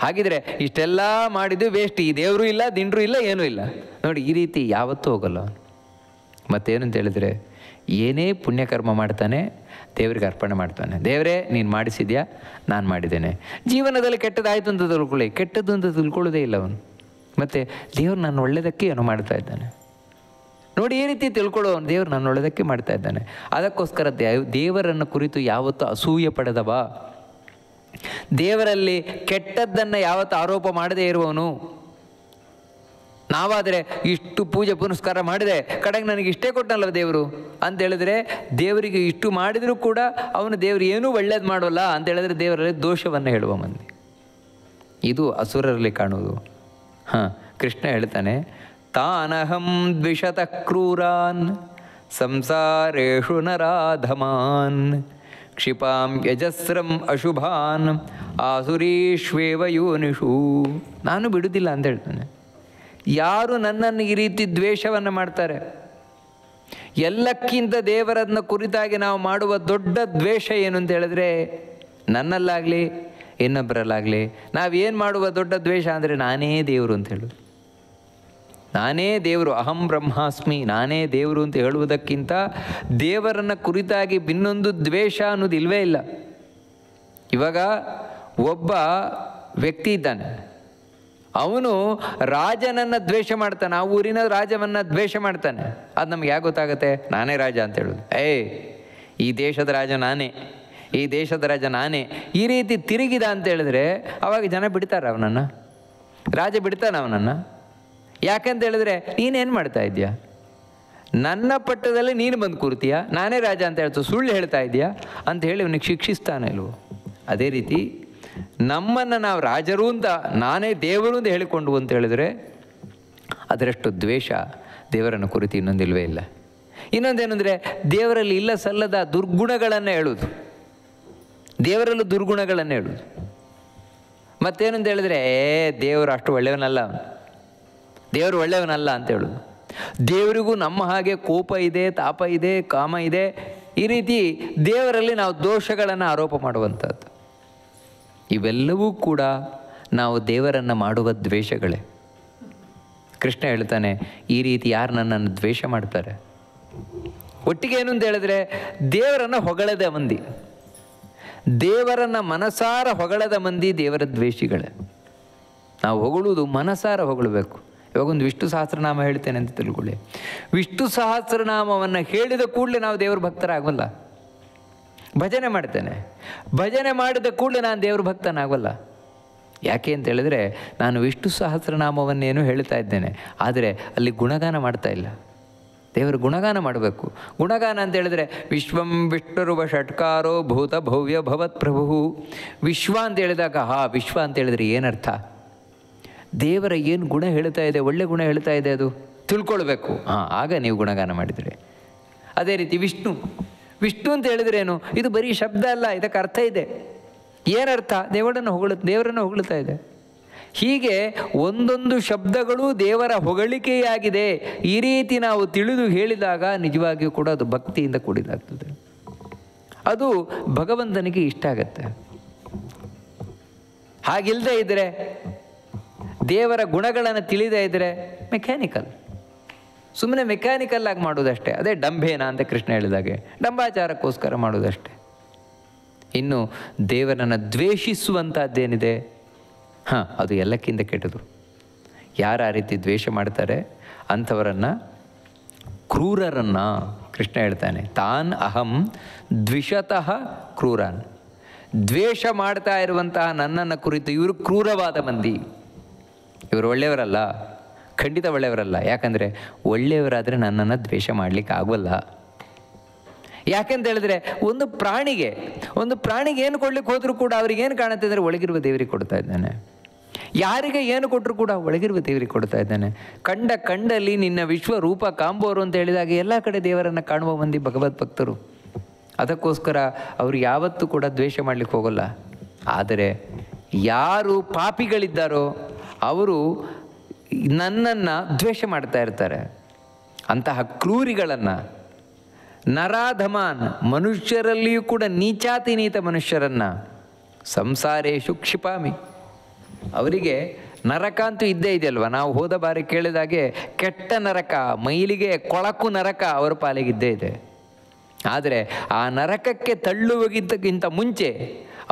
ಹಾಗಿದ್ರೆ ಇಷ್ಟೆಲ್ಲ ಮಾಡಿದ್ದು ವೇಸ್ಟ್, ಈ ದೇವರು ಇಲ್ಲ, ದಿಂಡ್ರು ಇಲ್ಲ, ಏನೂ ಇಲ್ಲ ನೋಡಿ, ಈ ರೀತಿ ಯಾವತ್ತೂ ಹೋಗಲ್ಲ ಅವನು. ಮತ್ತೇನಂತ ಹೇಳಿದರೆ ಏನೇ ಪುಣ್ಯಕರ್ಮ ಮಾಡ್ತಾನೆ ದೇವರಿಗೆ ಅರ್ಪಣೆ ಮಾಡ್ತಾನೆ. ದೇವರೇ ನೀನು ಮಾಡಿಸಿದ್ಯಾ, ನಾನು ಮಾಡಿದ್ದೇನೆ. ಜೀವನದಲ್ಲಿ ಕೆಟ್ಟದಾಯಿತು ಅಂತ ತಿಳ್ಕೊಳ್ಳಿ, ಕೆಟ್ಟದ್ದು ಅಂತ ತಿಳ್ಕೊಳ್ಳೋದೇ ಇಲ್ಲ ಅವನು. ಮತ್ತು ದೇವ್ರು ನಾನು ಒಳ್ಳೆಯದಕ್ಕೆ ಏನೋ ಮಾಡ್ತಾ ಇದ್ದಾನೆ ನೋಡಿ, ಈ ರೀತಿ ತಿಳ್ಕೊಳ್ಳೋ ದೇವ್ರು ನಾನು ಒಳ್ಳೆಯದಕ್ಕೆ ಮಾಡ್ತಾ ಇದ್ದಾನೆ. ಅದಕ್ಕೋಸ್ಕರ ದೇವರನ್ನು ಕುರಿತು ಯಾವತ್ತೂ ಅಸೂಯೆ ಪಡೆದವ, ದೇವರಲ್ಲಿ ಕೆಟ್ಟದ್ದನ್ನು ಯಾವತ್ತೂ ಆರೋಪ ಮಾಡದೇ ಇರುವವನು. ನಾವಾದರೆ ಇಷ್ಟು ಪೂಜೆ ಪುನಸ್ಕಾರ ಮಾಡಿದೆ, ಕಡೆಗೆ ನನಗೆ ಇಷ್ಟೇ ಕೊಟ್ಟನಲ್ಲ ದೇವರು ಅಂತ ಹೇಳಿದ್ರೆ, ದೇವರಿಗೆ ಇಷ್ಟು ಮಾಡಿದರೂ ಕೂಡ ಅವನು ದೇವರು ಏನೂ ಒಳ್ಳೇದು ಮಾಡೋಲ್ಲ ಅಂತ ಹೇಳಿದ್ರೆ ದೇವರಲ್ಲಿ ದೋಷವನ್ನು ಹೇಳುವ ಮಂದಿ. ಇದು ಅಸುರರಲ್ಲಿ ಕಾಣುವುದು. ಕೃಷ್ಣ ಹೇಳ್ತಾನೆ, ತಾನಹಂ ದ್ವಿಷತ ಕ್ರೂರಾನ್ ಸಂಸಾರೇಷು ನರಾಧಮಾನ್ ಕ್ಷಿಪಾಂ ಯಜಸ್ರಂ ಅಶುಭಾನ್ ಆಸುರೀಶ್ವೇವ ಯೋನಿಷು. ನಾನು ಬಿಡುವುದಿಲ್ಲ ಅಂತ ಹೇಳ್ತಾನೆ. ಯಾರು ನನ್ನನ್ನು ಈ ರೀತಿ ದ್ವೇಷವನ್ನು ಮಾಡ್ತಾರೆ, ಎಲ್ಲಕ್ಕಿಂತ ದೇವರನ್ನ ಕುರಿತಾಗಿ ನಾವು ಮಾಡುವ ದೊಡ್ಡ ದ್ವೇಷ ಏನು ಅಂತ ಹೇಳಿದ್ರೆ, ನನ್ನಲ್ಲಾಗಲಿ ಇನ್ನೊಬ್ಬರಲ್ಲಾಗಲಿ ನಾವೇನು ಮಾಡುವ ದೊಡ್ಡ ದ್ವೇಷ ಅಂದರೆ ನಾನೇ ದೇವರು ಅಂತ ಹೇಳೋದು. ನಾನೇ ದೇವರು, ಅಹಂ ಬ್ರಹ್ಮಾಸ್ಮಿ, ನಾನೇ ದೇವರು ಅಂತ ಹೇಳುವುದಕ್ಕಿಂತ ದೇವರನ್ನು ಕುರಿತಾಗಿ ಇನ್ನೊಂದು ದ್ವೇಷ ಅನ್ನೋದು ಇಲ್ಲವೇ ಇಲ್ಲ. ಇವಾಗ ಒಬ್ಬ ವ್ಯಕ್ತಿ ಇದ್ದಾನೆ, ಅವನು ರಾಜನನ್ನು ದ್ವೇಷ ಮಾಡ್ತಾನೆ, ಆ ಊರಿನ ರಾಜವನ್ನು ದ್ವೇಷ ಮಾಡ್ತಾನೆ. ಅದು ನಮ್ಗೆ ಯಾಕೆ ಗೊತ್ತಾಗುತ್ತೆ? ನಾನೇ ರಾಜ ಅಂತ ಹೇಳೋದು. ಈ ದೇಶದ ರಾಜ ನಾನೇ, ಈ ದೇಶದ ರಾಜ ನಾನೇ, ಈ ರೀತಿ ತಿರುಗಿದ ಅಂತ ಹೇಳಿದ್ರೆ ಅವಾಗ ಜನ ಬಿಡ್ತಾರೆ ಅವನನ್ನು, ರಾಜ ಬಿಡ್ತಾನೆ ಅವನನ್ನು. ಯಾಕಂತ ಹೇಳಿದ್ರೆ ನೀನೇನು ಮಾಡ್ತಾ ಇದ್ದೀಯ, ನನ್ನ ಪಟ್ಟದಲ್ಲಿ ನೀನು ಬಂದು ಕೂರ್ತೀಯ, ನಾನೇ ರಾಜ ಅಂತ ಹೇಳ್ತು, ಸುಳ್ಳು ಹೇಳ್ತಾ ಇದೆಯಾ ಅಂತ ಹೇಳಿ ಅವನಿಗೆ ಶಿಕ್ಷಿಸ್ತಾನೆ ಇಲ್ವೋ? ಅದೇ ರೀತಿ ನಮ್ಮನ್ನು ನಾವು ರಾಜರು ಅಂತ, ನಾನೇ ದೇವರು ಅಂತ ಹೇಳಿಕೊಂಡು ಅಂತ ಹೇಳಿದರೆ ಅದರಷ್ಟು ದ್ವೇಷ ದೇವರನ್ನು ಕುರಿತು ಇನ್ನೊಂದಿಲ್ವೇ ಇಲ್ಲ. ಇನ್ನೊಂದೇನೆಂದರೆ ದೇವರಲ್ಲಿ ಇಲ್ಲ ಸಲ್ಲದ ದುರ್ಗುಣಗಳನ್ನು ಹೇಳುವುದು, ದೇವರಲ್ಲೂ ದುರ್ಗುಣಗಳನ್ನು ಹೇಳುವುದು. ಮತ್ತೇನಂತ ಹೇಳಿದ್ರೆ ದೇವರು ಅಷ್ಟು ಒಳ್ಳೆಯವನಲ್ಲ, ದೇವರು ಒಳ್ಳೆಯವನಲ್ಲ ಅಂತ ಹೇಳೋದು. ದೇವರಿಗೂ ನಮ್ಮ ಹಾಗೆ ಕೋಪ ಇದೆ, ತಾಪ ಇದೆ, ಕಾಮ ಇದೆ, ಈ ರೀತಿ ದೇವರಲ್ಲಿ ನಾವು ದೋಷಗಳನ್ನು ಆರೋಪ ಮಾಡುವಂಥದ್ದು. ಇವೆಲ್ಲವೂ ಕೂಡ ನಾವು ದೇವರನ್ನು ಮಾಡುವ ದ್ವೇಷಗಳೇ. ಕೃಷ್ಣ ಹೇಳ್ತಾನೆ, ಈ ರೀತಿ ಯಾರು ನನ್ನನ್ನು ದ್ವೇಷ ಮಾಡ್ತಾರೆ. ಒಟ್ಟಿಗೆ ಏನು ಅಂತ ಹೇಳಿದ್ರೆ ದೇವರನ್ನು ಹೊಗಳದ ಮಂದಿ, ದೇವರನ್ನು ಮನಸಾರ ಹೊಗಳದ ಮಂದಿ ದೇವರ ದ್ವೇಷಿಗಳೇ. ನಾವು ಹೊಗಳುವುದು ಮನಸಾರ ಹೊಗಳಬೇಕು. ಇವಾಗ ಒಂದು ವಿಷ್ಣು ಸಹಸ್ರನಾಮ ಹೇಳ್ತೇನೆ ಅಂತ ತಿಳ್ಕೊಳ್ಳಿ, ವಿಷ್ಣು ಸಹಸ್ರನಾಮವನ್ನು ಹೇಳಿದ ಕೂಡಲೇ ನಾವು ದೇವ್ರ ಭಕ್ತರಾಗಲ್ಲ. ಭಜನೆ ಮಾಡ್ತೇನೆ, ಭಜನೆ ಮಾಡಿದ ಕೂಡಲೇ ನಾನು ದೇವ್ರ ಭಕ್ತನಾಗಲ್ಲ. ಯಾಕೆ ಅಂತ ಹೇಳಿದ್ರೆ ನಾನು ವಿಷ್ಣು ಸಹಸ್ರನಾಮವನ್ನೇನು ಹೇಳ್ತಾ ಇದ್ದೇನೆ, ಆದರೆ ಅಲ್ಲಿ ಗುಣಗಾನ ಮಾಡ್ತಾ ಇಲ್ಲ. ದೇವರು ಗುಣಗಾನ ಮಾಡಬೇಕು. ಗುಣಗಾನ ಅಂತ ಹೇಳಿದ್ರೆ ವಿಶ್ವಂ ವಿಷ್ಣುರುವ ಷಟ್ಕಾರೋ ಭೂತ ಭವ್ಯ ಭವತ್ ಪ್ರಭು. ವಿಶ್ವ ಅಂತ ಹೇಳಿದಾಗ ವಿಶ್ವ ಅಂತ ಹೇಳಿದ್ರೆ ಏನರ್ಥ? ದೇವರ ಏನು ಗುಣ ಹೇಳ್ತಾ ಇದೆ, ಒಳ್ಳೆ ಗುಣ ಹೇಳ್ತಾ ಇದೆ, ಅದು ತಿಳ್ಕೊಳ್ಬೇಕು. ಆಗ ನೀವು ಗುಣಗಾನ ಮಾಡಿದರೆ. ಅದೇ ರೀತಿ ವಿಷ್ಣು, ವಿಷ್ಣು ಅಂತ ಹೇಳಿದ್ರೆ ಏನು? ಇದು ಬರೀ ಶಬ್ದ ಅಲ್ಲ, ಇದಕ್ಕೆ ಅರ್ಥ ಇದೆ. ಏನರ್ಥ? ದೇವರನ್ನು ಹೊಗಳುತ್ತಾ ಇದೆ. ಹೀಗೆ ಒಂದೊಂದು ಶಬ್ದಗಳು ದೇವರ ಹೊಗಳಿಕೆಯಾಗಿದೆ. ಈ ರೀತಿ ನಾವು ತಿಳಿದು ಹೇಳಿದಾಗ ನಿಜವಾಗಿಯೂ ಕೂಡ ಅದು ಭಕ್ತಿಯಿಂದ ಕೂಡಿದಾಗ್ತದೆ. ಅದು ಭಗವಂತನಿಗೆ ಇಷ್ಟ ಆಗತ್ತೆ. ಹಾಗಿಲ್ಲದೆ ಇದ್ದರೆ, ದೇವರ ಗುಣಗಳನ್ನು ತಿಳಿದೇ ಇದ್ದರೆ ಮೆಕ್ಯಾನಿಕಲ್, ಸುಮ್ಮನೆ ಮೆಕ್ಯಾನಿಕಲ್ ಆಗಿ ಮಾಡೋದಷ್ಟೇ. ಅದೇ ಡಂಭೇನ ಅಂತ ಕೃಷ್ಣ ಹೇಳಿದಾಗೆ, ಡಂಬಾಚಾರಕ್ಕೋಸ್ಕರ ಮಾಡೋದಷ್ಟೇ. ಇನ್ನು ದೇವರನ್ನು ದ್ವೇಷಿಸುವಂಥದ್ದೇನಿದೆ, ಅದು ಎಲ್ಲಕ್ಕಿಂತ ಕೆಟ್ಟದು. ಯಾರು ಆ ರೀತಿ ದ್ವೇಷ ಮಾಡ್ತಾರೆ ಅಂಥವರನ್ನು, ಕ್ರೂರರನ್ನು ಕೃಷ್ಣ ಹೇಳ್ತಾನೆ, ತಾನ್ ಅಹಂ ದ್ವಿಷತಃ ಕ್ರೂರಾನ್. ದ್ವೇಷ ಮಾಡ್ತಾ ಇರುವಂತಹ ನನ್ನನ್ನು ಕುರಿತು ಇವರು ಕ್ರೂರವಾದ ಮಂದಿ. ಇವರು ಒಳ್ಳೆಯವರಲ್ಲ, ಖಂಡಿತ ಒಳ್ಳೆಯವರಲ್ಲ. ಯಾಕಂದರೆ ಒಳ್ಳೆಯವರಾದರೆ ನನ್ನನ್ನು ದ್ವೇಷ ಮಾಡಲಿಕ್ಕೆ ಆಗೋಲ್ಲ. ಯಾಕೆಂತ ಹೇಳಿದ್ರೆ ಒಂದು ಪ್ರಾಣಿಗೆ ಏನು ಕೊಡ್ಲಿಕ್ಕೆ ಹೋದರೂ ಕೂಡ ಅವ್ರಿಗೇನು ಕಾಣುತ್ತೆ ಅಂದರೆ ಒಳಗಿರುವ ದೇವರಿಗೆ ಕೊಡ್ತಾ ಇದ್ದಾನೆ. ಯಾರಿಗೆ ಏನು ಕೊಟ್ಟರು ಕೂಡ ಒಳಗಿರುವ ದೇವರಿಗೆ ಕೊಡ್ತಾ ಇದ್ದಾನೆ. ಕಂಡಲ್ಲಿ ನಿನ್ನ ವಿಶ್ವರೂಪ ಕಾಂಬೋರು ಅಂತ ಹೇಳಿದಾಗ ಎಲ್ಲ ಕಡೆ ದೇವರನ್ನು ಕಾಣುವ ಮಂದಿ ಭಗವದ್ ಭಕ್ತರು. ಅದಕ್ಕೋಸ್ಕರ ಅವರು ಯಾವತ್ತೂ ಕೂಡ ದ್ವೇಷ ಮಾಡಲಿಕ್ಕೆ ಹೋಗಲ್ಲ. ಆದರೆ ಯಾರು ಪಾಪಿಗಳಿದ್ದಾರೋ ಅವರು ನನ್ನನ್ನು ದ್ವೇಷ ಮಾಡ್ತಾ ಇರ್ತಾರೆ. ಅಂತಹ ಕ್ರೂರಿಗಳನ್ನು, ನರಾಧಮಾನ್, ಮನುಷ್ಯರಲ್ಲಿಯೂ ಕೂಡ ನೀಚಾತಿನೀತ ಮನುಷ್ಯರನ್ನು ಸಂಸಾರೇಶು ಕ್ಷಿಪಾಮಿ. ಅವರಿಗೆ ನರಕ ಅಂತೂ ಇದ್ದೇ ಇದೆಯಲ್ವ. ನಾವು ಹೋದ ಬಾರಿ ಕೇಳಿದಾಗೆ ಕೆಟ್ಟ ನರಕ, ಮೈಲಿಗೆ ಕೊಳಕು ನರಕ ಅವರ ಪಾಲಿಗಿದ್ದೇ ಇದೆ. ಆದರೆ ಆ ನರಕಕ್ಕೆ ತಳ್ಳುವಗಿಂತಕ್ಕಿಂತ ಮುಂಚೆ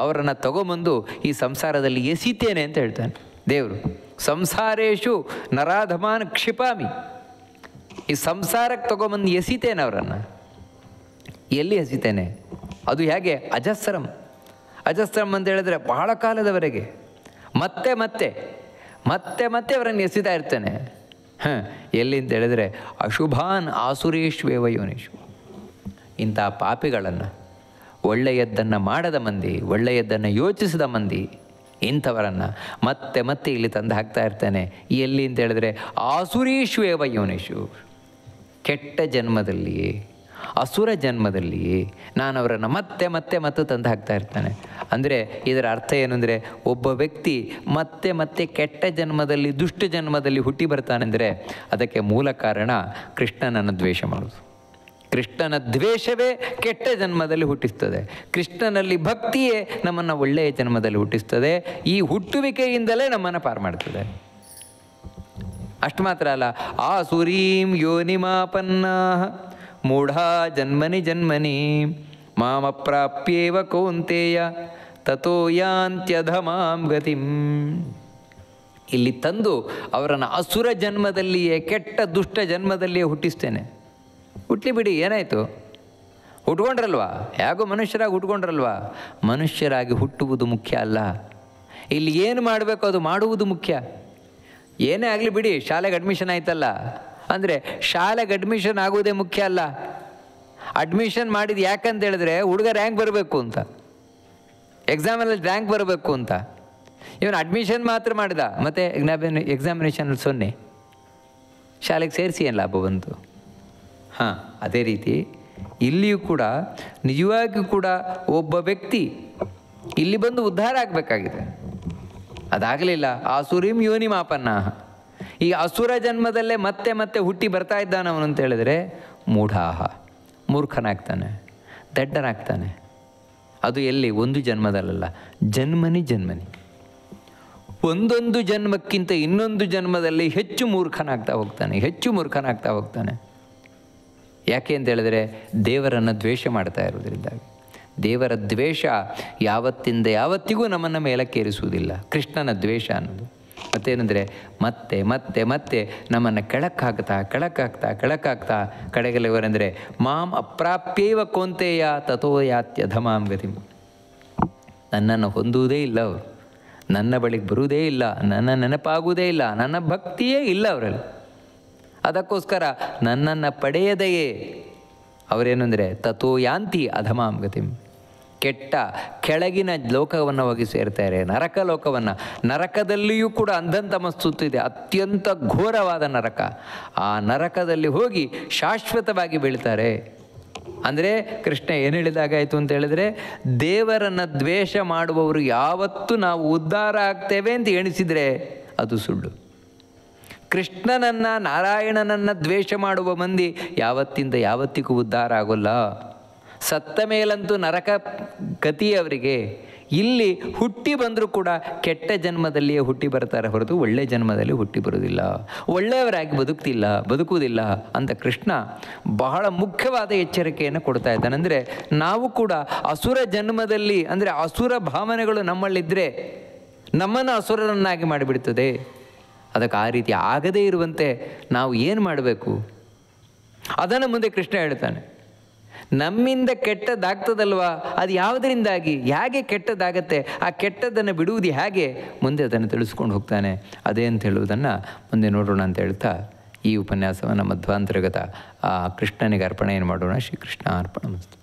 ಅವರನ್ನು ತಗೊಂಬಂದು ಈ ಸಂಸಾರದಲ್ಲಿ ಎಸಿತೇನೆ ಅಂತ ಹೇಳ್ತಾನೆ ದೇವರು. ಸಂಸಾರೇಶು ನರಾಧಮಾನ್ ಕ್ಷಿಪಾಮಿ. ಈ ಸಂಸಾರಕ್ಕೆ ತಗೊಂಬಂದು ಎಸಿತೇನೆ ಅವರನ್ನು. ಎಲ್ಲಿ ಎಸಿತೇನೆ? ಅದು ಹೇಗೆ? ಅಜಸ್ರಂ ಅಂತ ಹೇಳಿದ್ರೆ ಬಹಳ ಕಾಲದವರೆಗೆ ಮತ್ತೆ ಮತ್ತೆ ಮತ್ತೆ ಮತ್ತೆ ಅವರನ್ನು ಎಸಿತಾ ಇರ್ತೇನೆ. ಎಲ್ಲಿ ಅಂತ ಹೇಳಿದ್ರೆ ಅಶುಭಾನ್ ಆಸುರೇಶ್ವೇವ ಯೋನಿಷು. ಇಂಥ ಪಾಪಿಗಳನ್ನು, ಒಳ್ಳೆಯದ್ದನ್ನು ಮಾಡದ ಮಂದಿ, ಒಳ್ಳೆಯದ್ದನ್ನು ಯೋಚಿಸಿದ ಮಂದಿ, ಇಂಥವರನ್ನು ಮತ್ತೆ ಮತ್ತೆ ಇಲ್ಲಿ ತಂದು ಹಾಕ್ತಾ ಇರ್ತಾನೆ. ಎಲ್ಲಿ ಅಂತ ಹೇಳಿದ್ರೆ ಆಸುರೀಶ್ವೇವ ಯೋನಿಷು. ಕೆಟ್ಟ ಜನ್ಮದಲ್ಲಿಯೇ, ಅಸುರ ಜನ್ಮದಲ್ಲಿಯೇ ನಾನು ಅವರನ್ನು ಮತ್ತೆ ಮತ್ತೆ ಮತ್ತೆ ತಂದು ಹಾಕ್ತಾ ಇರ್ತಾನೆ. ಅಂದರೆ ಇದರ ಅರ್ಥ ಏನು ಅಂದರೆ, ಒಬ್ಬ ವ್ಯಕ್ತಿ ಮತ್ತೆ ಮತ್ತೆ ಕೆಟ್ಟ ಜನ್ಮದಲ್ಲಿ, ದುಷ್ಟ ಜನ್ಮದಲ್ಲಿ ಹುಟ್ಟಿ ಬರ್ತಾನೆಂದರೆ ಅದಕ್ಕೆ ಮೂಲ ಕಾರಣ ಕೃಷ್ಣನನ್ನು ದ್ವೇಷ ಮಾಡೋದು. ಕೃಷ್ಣನ ದ್ವೇಷವೇ ಕೆಟ್ಟ ಜನ್ಮದಲ್ಲಿ ಹುಟ್ಟಿಸ್ತದೆ. ಕೃಷ್ಣನಲ್ಲಿ ಭಕ್ತಿಯೇ ನಮ್ಮನ್ನು ಒಳ್ಳೆಯ ಜನ್ಮದಲ್ಲಿ ಹುಟ್ಟಿಸ್ತದೆ. ಈ ಹುಟ್ಟುವಿಕೆಯಿಂದಲೇ ನಮ್ಮನ್ನು ಪಾರು ಮಾಡ್ತದೆ. ಅಷ್ಟು ಮಾತ್ರ ಅಲ್ಲ, ಆಸುರೀಂ ಯೋನಿಮಾಪನ್ನಾ ಮೂಢಾ ಜನ್ಮನಿ ಜನ್ಮನಿ ಮಾಮಪ್ರಾಪ್ಯೇವ ಕೌಂತೇಯ ತಥೋ ಯಾಂತ್ಯಧಮಾಂ ಗತಿಂ. ಇಲ್ಲಿ ತಂದು ಅವರನ್ನು ಅಸುರ ಜನ್ಮದಲ್ಲಿಯೇ, ಕೆಟ್ಟ ದುಷ್ಟ ಜನ್ಮದಲ್ಲಿಯೇ ಹುಟ್ಟಿಸ್ತೇನೆ. ಹುಟ್ಲಿ ಬಿಡಿ, ಏನಾಯಿತು? ಹುಟ್ಕೊಂಡ್ರಲ್ವಾ? ಯಾಕೋ ಮನುಷ್ಯರಾಗಿ ಹುಟ್ಕೊಂಡ್ರಲ್ವಾ? ಮನುಷ್ಯರಾಗಿ ಹುಟ್ಟುವುದು ಮುಖ್ಯ ಅಲ್ಲ. ಇಲ್ಲಿ ಏನು ಮಾಡಬೇಕು ಅದು ಮಾಡುವುದು ಮುಖ್ಯ. ಏನೇ ಆಗಲಿ ಬಿಡಿ, ಶಾಲೆಗೆ ಅಡ್ಮಿಷನ್ ಆಯ್ತಲ್ಲ, ಅಂದರೆ ಶಾಲೆಗೆ ಅಡ್ಮಿಷನ್ ಆಗೋದೇ ಮುಖ್ಯ ಅಲ್ಲ. ಅಡ್ಮಿಷನ್ ಮಾಡಿದ್ದು ಯಾಕಂತ ಹೇಳಿದ್ರೆ ಹುಡುಗ ರ್ಯಾಂಕ್ ಬರಬೇಕು ಅಂತ, ಎಕ್ಸಾಮಲ್ಲಿ ರ್ಯಾಂಕ್ ಬರಬೇಕು ಅಂತ. ಇವನು ಅಡ್ಮಿಷನ್ ಮಾತ್ರ ಮಾಡಿದ, ಮತ್ತು ಎಕ್ಸಾಮಿನೇಷನಲ್ಲಿ 0, ಶಾಲೆಗೆ ಸೇರಿಸಿ ಏನು ಲಾಭ ಬಂತು? ಹಾಂ, ಅದೇ ರೀತಿ ಇಲ್ಲಿಯೂ ಕೂಡ ನಿಜವಾಗಿಯೂ ಕೂಡ ಒಬ್ಬ ವ್ಯಕ್ತಿ ಇಲ್ಲಿ ಬಂದು ಉದ್ಧಾರ ಆಗಬೇಕಾಗಿದೆ. ಅದಾಗಲಿಲ್ಲ. ಆಸುರಿಂ ಯೋನಿಮಾಪನ್ನ, ಈ ಅಸುರ ಜನ್ಮದಲ್ಲೇ ಮತ್ತೆ ಮತ್ತೆ ಹುಟ್ಟಿ ಬರ್ತಾ ಇದ್ದಾನವನು ಅಂತ ಹೇಳಿದರೆ ಮೂಢಾಹ, ಮೂರ್ಖನಾಗ್ತಾನೆ, ದಡ್ಡನಾಗ್ತಾನೆ. ಅದು ಎಲ್ಲಿ? ಒಂದು ಜನ್ಮದಲ್ಲ, ಜನ್ಮನಿ ಜನ್ಮನಿ. ಒಂದೊಂದು ಜನ್ಮಕ್ಕಿಂತ ಇನ್ನೊಂದು ಜನ್ಮದಲ್ಲಿ ಹೆಚ್ಚು ಮೂರ್ಖನಾಗ್ತಾ ಹೋಗ್ತಾನೆ, ಹೆಚ್ಚು ಮೂರ್ಖನಾಗ್ತಾ ಹೋಗ್ತಾನೆ. ಯಾಕೆ ಅಂತ ಹೇಳಿದ್ರೆ ದೇವರನ್ನು ದ್ವೇಷ ಮಾಡ್ತಾ ಇರೋದ್ರಿಂದಾಗಿ. ದೇವರ ದ್ವೇಷ ಯಾವತ್ತಿಂದ ಯಾವತ್ತಿಗೂ ನಮ್ಮನ್ನು ಮೇಲಕ್ಕೇರಿಸುವುದಿಲ್ಲ, ಕೃಷ್ಣನ ದ್ವೇಷ ಅನ್ನೋದು. ಮತ್ತೇನೆಂದರೆ ಮತ್ತೆ ಮತ್ತೆ ಮತ್ತೆ ನಮ್ಮನ್ನು ಕೆಳಕ್ಕಾಗ್ತಾ ಕಡೆಗೆಲ್ಲವರೆಂದರೆ ಮಾಂ ಅಪ್ರಾಪ್ಯೈವ ಕೌಂತೆಯ ತಥೋ ಯಾತ್ಯಧಮಾಂ ಗತಿಂ. ನನ್ನನ್ನು ಹೊಂದುವುದೇ ಇಲ್ಲ ಅವರು, ನನ್ನ ಬಳಿಗೆ ಬರುವುದೇ ಇಲ್ಲ, ನನ್ನ ನೆನಪಾಗುವುದೇ ಇಲ್ಲ, ನನ್ನ ಭಕ್ತಿಯೇ ಇಲ್ಲ ಅವರಲ್ಲಿ. ಅದಕ್ಕೋಸ್ಕರ ನನ್ನನ್ನು ಪಡೆಯದೆಯೇ ಅವರೇನೆಂದರೆ ತಥೋ ಯಾಂತಿ ಅಧಮಾಂ ಗತಿಂ, ಕೆಟ್ಟ ಕೆಳಗಿನ ಲೋಕವನ್ನು ಹೋಗಿ ಸೇರ್ತಾರೆ, ನರಕ ಲೋಕವನ್ನು. ನರಕದಲ್ಲಿಯೂ ಕೂಡ ಅಂಧಂತಮಸ್ತು ಇದೆ, ಅತ್ಯಂತ ಘೋರವಾದ ನರಕ. ಆ ನರಕದಲ್ಲಿ ಹೋಗಿ ಶಾಶ್ವತವಾಗಿ ಬೀಳ್ತಾರೆ. ಅಂದರೆ ಕೃಷ್ಣ ಏನು ಹೇಳಿದಾಗಾಯಿತು ಅಂತ ಹೇಳಿದರೆ, ದೇವರನ್ನು ದ್ವೇಷ ಮಾಡುವವರು ಯಾವತ್ತೂ ನಾವು ಉದ್ಧಾರ ಆಗ್ತೇವೆ ಅಂತ ಎಣಿಸಿದರೆ ಅದು ಸುಳ್ಳು. ಕೃಷ್ಣನನ್ನು, ನಾರಾಯಣನನ್ನು ದ್ವೇಷ ಮಾಡುವ ಮಂದಿ ಯಾವತ್ತಿಂದ ಯಾವತ್ತಿಗೂ ಉದ್ಧಾರ ಆಗೋಲ್ಲ. ಸತ್ತ ಮೇಲಂತೂ ನರಕ ಗತಿಯವರಿಗೆ. ಇಲ್ಲಿ ಹುಟ್ಟಿ ಬಂದರೂ ಕೂಡ ಕೆಟ್ಟ ಜನ್ಮದಲ್ಲಿಯೇ ಹುಟ್ಟಿ ಬರ್ತಾರೆ ಹೊರತು ಒಳ್ಳೆಯ ಜನ್ಮದಲ್ಲಿ ಹುಟ್ಟಿ ಬರುವುದಿಲ್ಲ, ಒಳ್ಳೆಯವರಾಗಿ ಬದುಕುವುದಿಲ್ಲ ಅಂತ ಕೃಷ್ಣ ಬಹಳ ಮುಖ್ಯವಾದ ಎಚ್ಚರಿಕೆಯನ್ನು ಕೊಡ್ತಾ ಇದ್ದಾನೆ. ಅಂದರೆ ನಾವು ಕೂಡ ಅಸುರ ಜನ್ಮದಲ್ಲಿ, ಅಂದರೆ ಅಸುರ ಭಾವನೆಗಳು ನಮ್ಮಲ್ಲಿದ್ದರೆ ನಮ್ಮನ್ನು ಅಸುರರನ್ನಾಗಿ ಮಾಡಿಬಿಡ್ತದೆ. ಅದಕ್ಕೆ ಆ ರೀತಿ ಆಗದೇ ಇರುವಂತೆ ನಾವು ಏನು ಮಾಡಬೇಕು ಅದನ್ನು ಮುಂದೆ ಕೃಷ್ಣ ಹೇಳ್ತಾನೆ. ನಮ್ಮಿಂದ ಕೆಟ್ಟದ್ದಾಗ್ತದಲ್ವಾ, ಅದು ಯಾವುದರಿಂದಾಗಿ, ಹೇಗೆ ಕೆಟ್ಟದ್ದಾಗತ್ತೆ, ಆ ಕೆಟ್ಟದ್ದನ್ನು ಬಿಡುವುದು ಹೇಗೆ, ಮುಂದೆ ಅದನ್ನು ತಿಳಿಸ್ಕೊಂಡು ಹೋಗ್ತಾನೆ. ಅದೇ ಅಂತ ಹೇಳುವುದನ್ನು ಮುಂದೆ ನೋಡೋಣ ಅಂತ ಹೇಳ್ತಾ ಈ ಉಪನ್ಯಾಸವನ್ನು ಮಧ್ವಾಂತರ್ಗತ ಆ ಕೃಷ್ಣನಿಗೆ ಅರ್ಪಣೆಯನ್ನು ಮಾಡೋಣ. ಶ್ರೀಕೃಷ್ಣ ಅರ್ಪಣಮಸ್ತು.